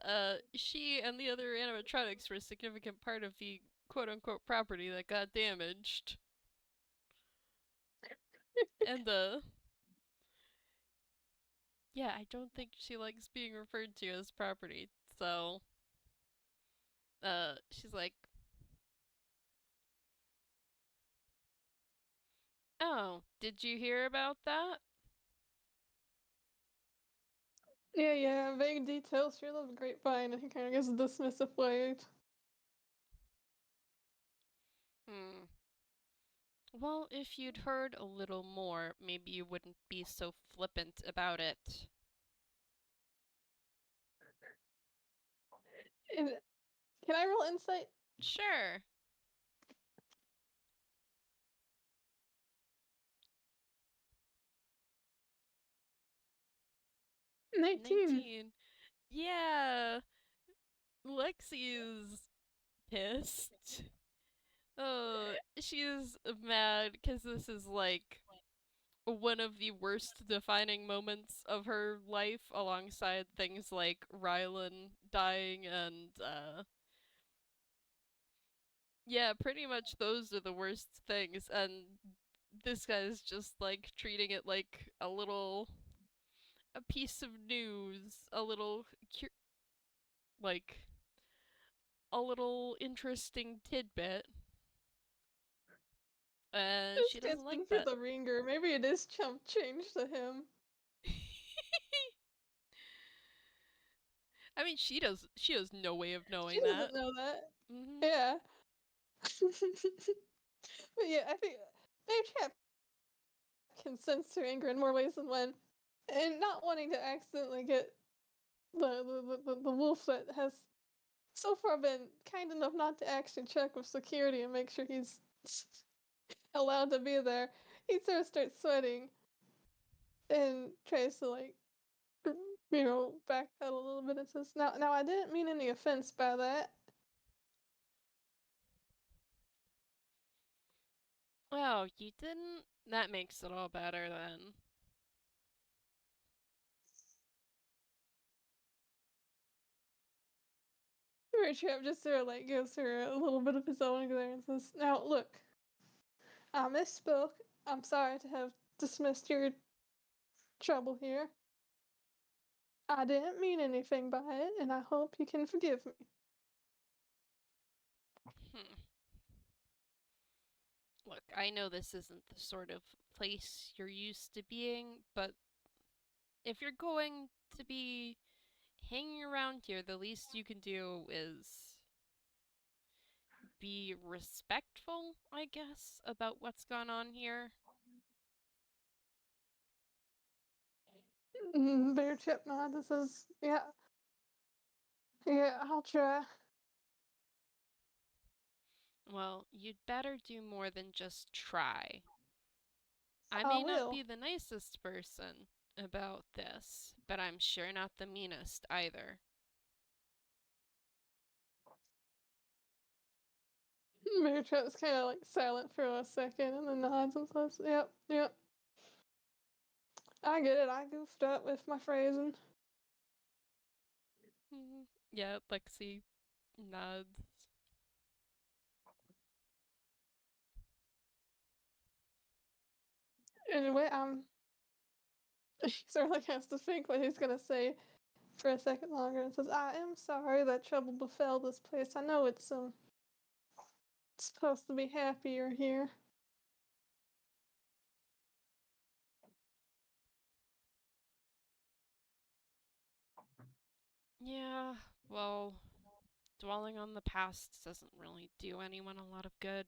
she and the other animatronics were a significant part of the quote unquote property that got damaged. And yeah, I don't think she likes being referred to as property. So she's like, "Oh, did you hear about that?" Yeah, vague details. Sure love a grapevine, and he kind of gives a dismissive way. Hmm. Well, if you'd heard a little more, maybe you wouldn't be so flippant about it. And can I roll insight? Sure. 19. 19. Yeah. Lexi is pissed. Oh, she is mad because this is like one of the worst defining moments of her life, alongside things like Rylan dying and, yeah, pretty much those are the worst things, and this guy's just, like, treating it like a piece of news, like, a little interesting tidbit, and This she guy's doesn't like been through that. the ringer. Maybe it is chump change to him. I mean, she has no way of She knowing that. doesn't know that. Mm-hmm. Yeah. But yeah, I think Beartrap can sense her anger in more ways than one. And not wanting to accidentally get the wolf that has so far been kind enough not to actually check with security and make sure he's allowed to be there, he sort of starts sweating and tries to like backpedal a little bit and says, now I didn't mean any offense by that. Oh, you didn't? That makes it all better then. Beartrap just sort of like gives her a little bit of his own glare and says, now look, I misspoke. I'm sorry to have dismissed your trouble here. I didn't mean anything by it, and I hope you can forgive me. Hmm. Look, I know this isn't the sort of place you're used to being, but if you're going to be hanging around here, the least you can do is be respectful, I guess, about what's gone on here. Beartrap nods and says, yeah, I'll try. Well, you'd better do more than just try. I I may not will. be the nicest person about this, but I'm sure not the meanest either. Beartrap's kind of like silent for a second and then nods and says, yep. I get it. I goofed up with my phrasing. Yeah, Lexy nods. Anyway, he sort of like has to think what he's gonna say for a second longer and says, I am sorry that trouble befell this place. I know it's supposed to be happier here. Yeah, well, dwelling on the past doesn't really do anyone a lot of good.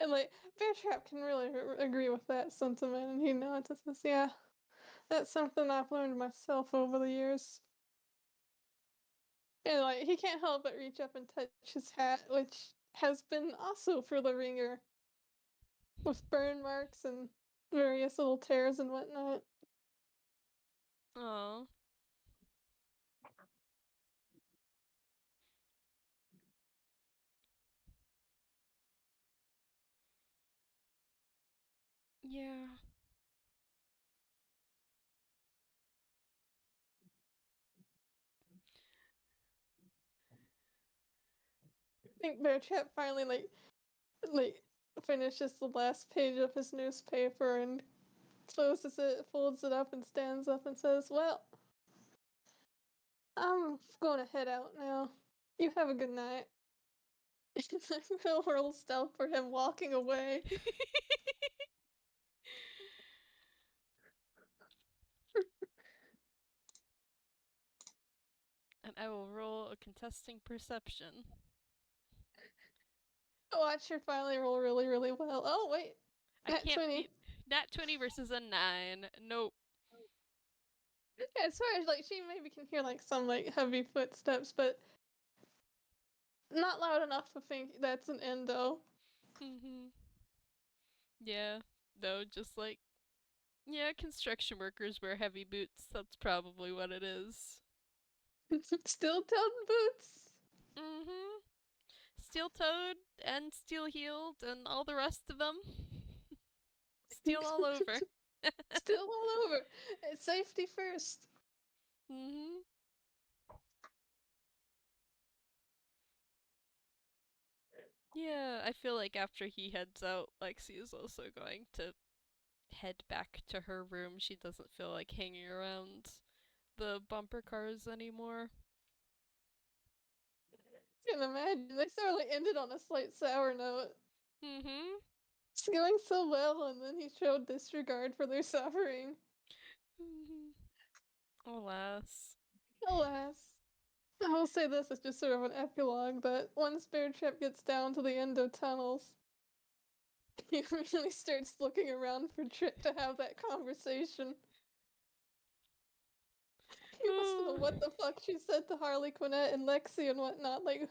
And like Beartrap can really agree with that sentiment, and he nods and says, yeah, that's something I've learned myself over the years. And like he can't help but reach up and touch his hat, which has been also for the ringer, with burn marks and various little tears and whatnot. Oh, yeah. I think Beartrap finally like finishes the last page of his newspaper and closes it, folds it up, and stands up and says, well, I'm going to head out now. You have a good night. I feel real stealth for him walking away. And I will roll a contesting perception. Watch her finally roll really, really well. Oh, wait. I Nat can't 20. beat Nat 20 versus a 9. Nope. Yeah, as far as like she maybe can hear like some like heavy footsteps, but not loud enough to think that's an endo. Yeah. No, just like, yeah, construction workers wear heavy boots. That's probably what it is. Still toting boots. Mm-hmm. Steel Toed and Steel Heeled and all the rest of them. Steel all over. Still all over. It's safety first. Mm-hmm. Yeah, I feel like after he heads out, Lexy is also going to head back to her room. She doesn't feel like hanging around the bumper cars anymore. I can imagine. They certainly ended on a slight sour note. Mm-hmm. It's going so well, and then he showed disregard for their suffering. Mm-hmm. Alas. Alas. I will say this as just sort of an epilogue, but once Beartrap gets down to the end of tunnels, he really starts looking around for Trick to have that conversation. He wants to know what the fuck she said to Harley Quinnet and Lexy and whatnot. Like,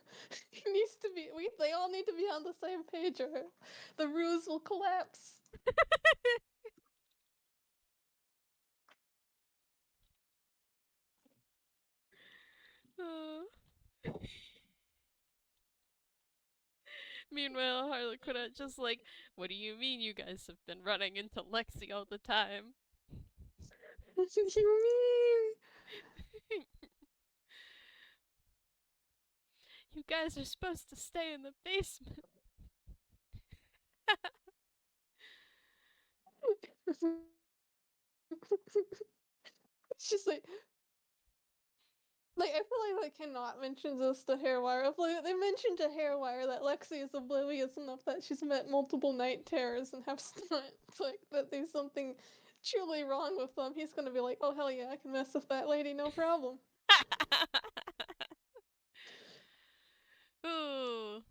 he needs to be. They all need to be on the same page, or the ruse will collapse. uh. Meanwhile, Harlequinette just like, what do you mean you guys have been running into Lexy all the time? What do you You guys are supposed to stay in the basement. mean? It's just like I feel like they cannot mention this to Hairwire. If like, they mentioned to Hairwire that Lexi is oblivious enough that she's met multiple night terrors and have like that there's something truly wrong with them, he's gonna be like, oh hell yeah, I can mess with that lady, no problem. Ooh,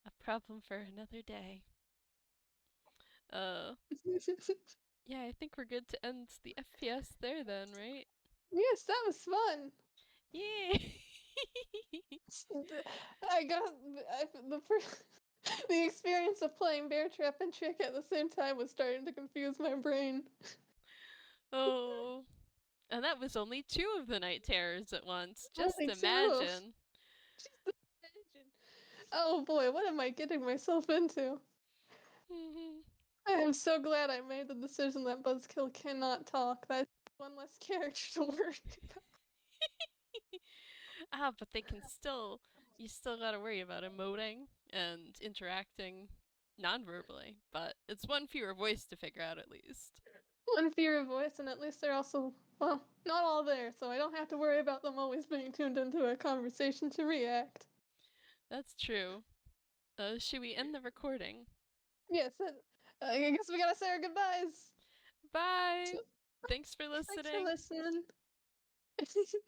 a problem for another day. Uh, yeah, I think we're good to end the FPS there then, right? Yes, that was fun. Yeah. I got the first. The experience of playing Beartrap and Trick at the same time was starting to confuse my brain. Oh, and that was only 2 of the night terrors at once. Just Only two. imagine. Imagine. Oh boy, what am I getting myself into? Mhm. I am so glad I made the decision that Buzzkill cannot talk. That's one less character to worry about. But they can still. You still gotta worry about emoting and interacting non-verbally, but it's one fewer voice to figure out at least. One fear of voice, and at least they're also, well, not all there, so I don't have to worry about them always being tuned into a conversation to react. That's true. Should we end the recording? Yes, I guess we gotta say our goodbyes. Bye! So, Thanks for thanks for listening. listening.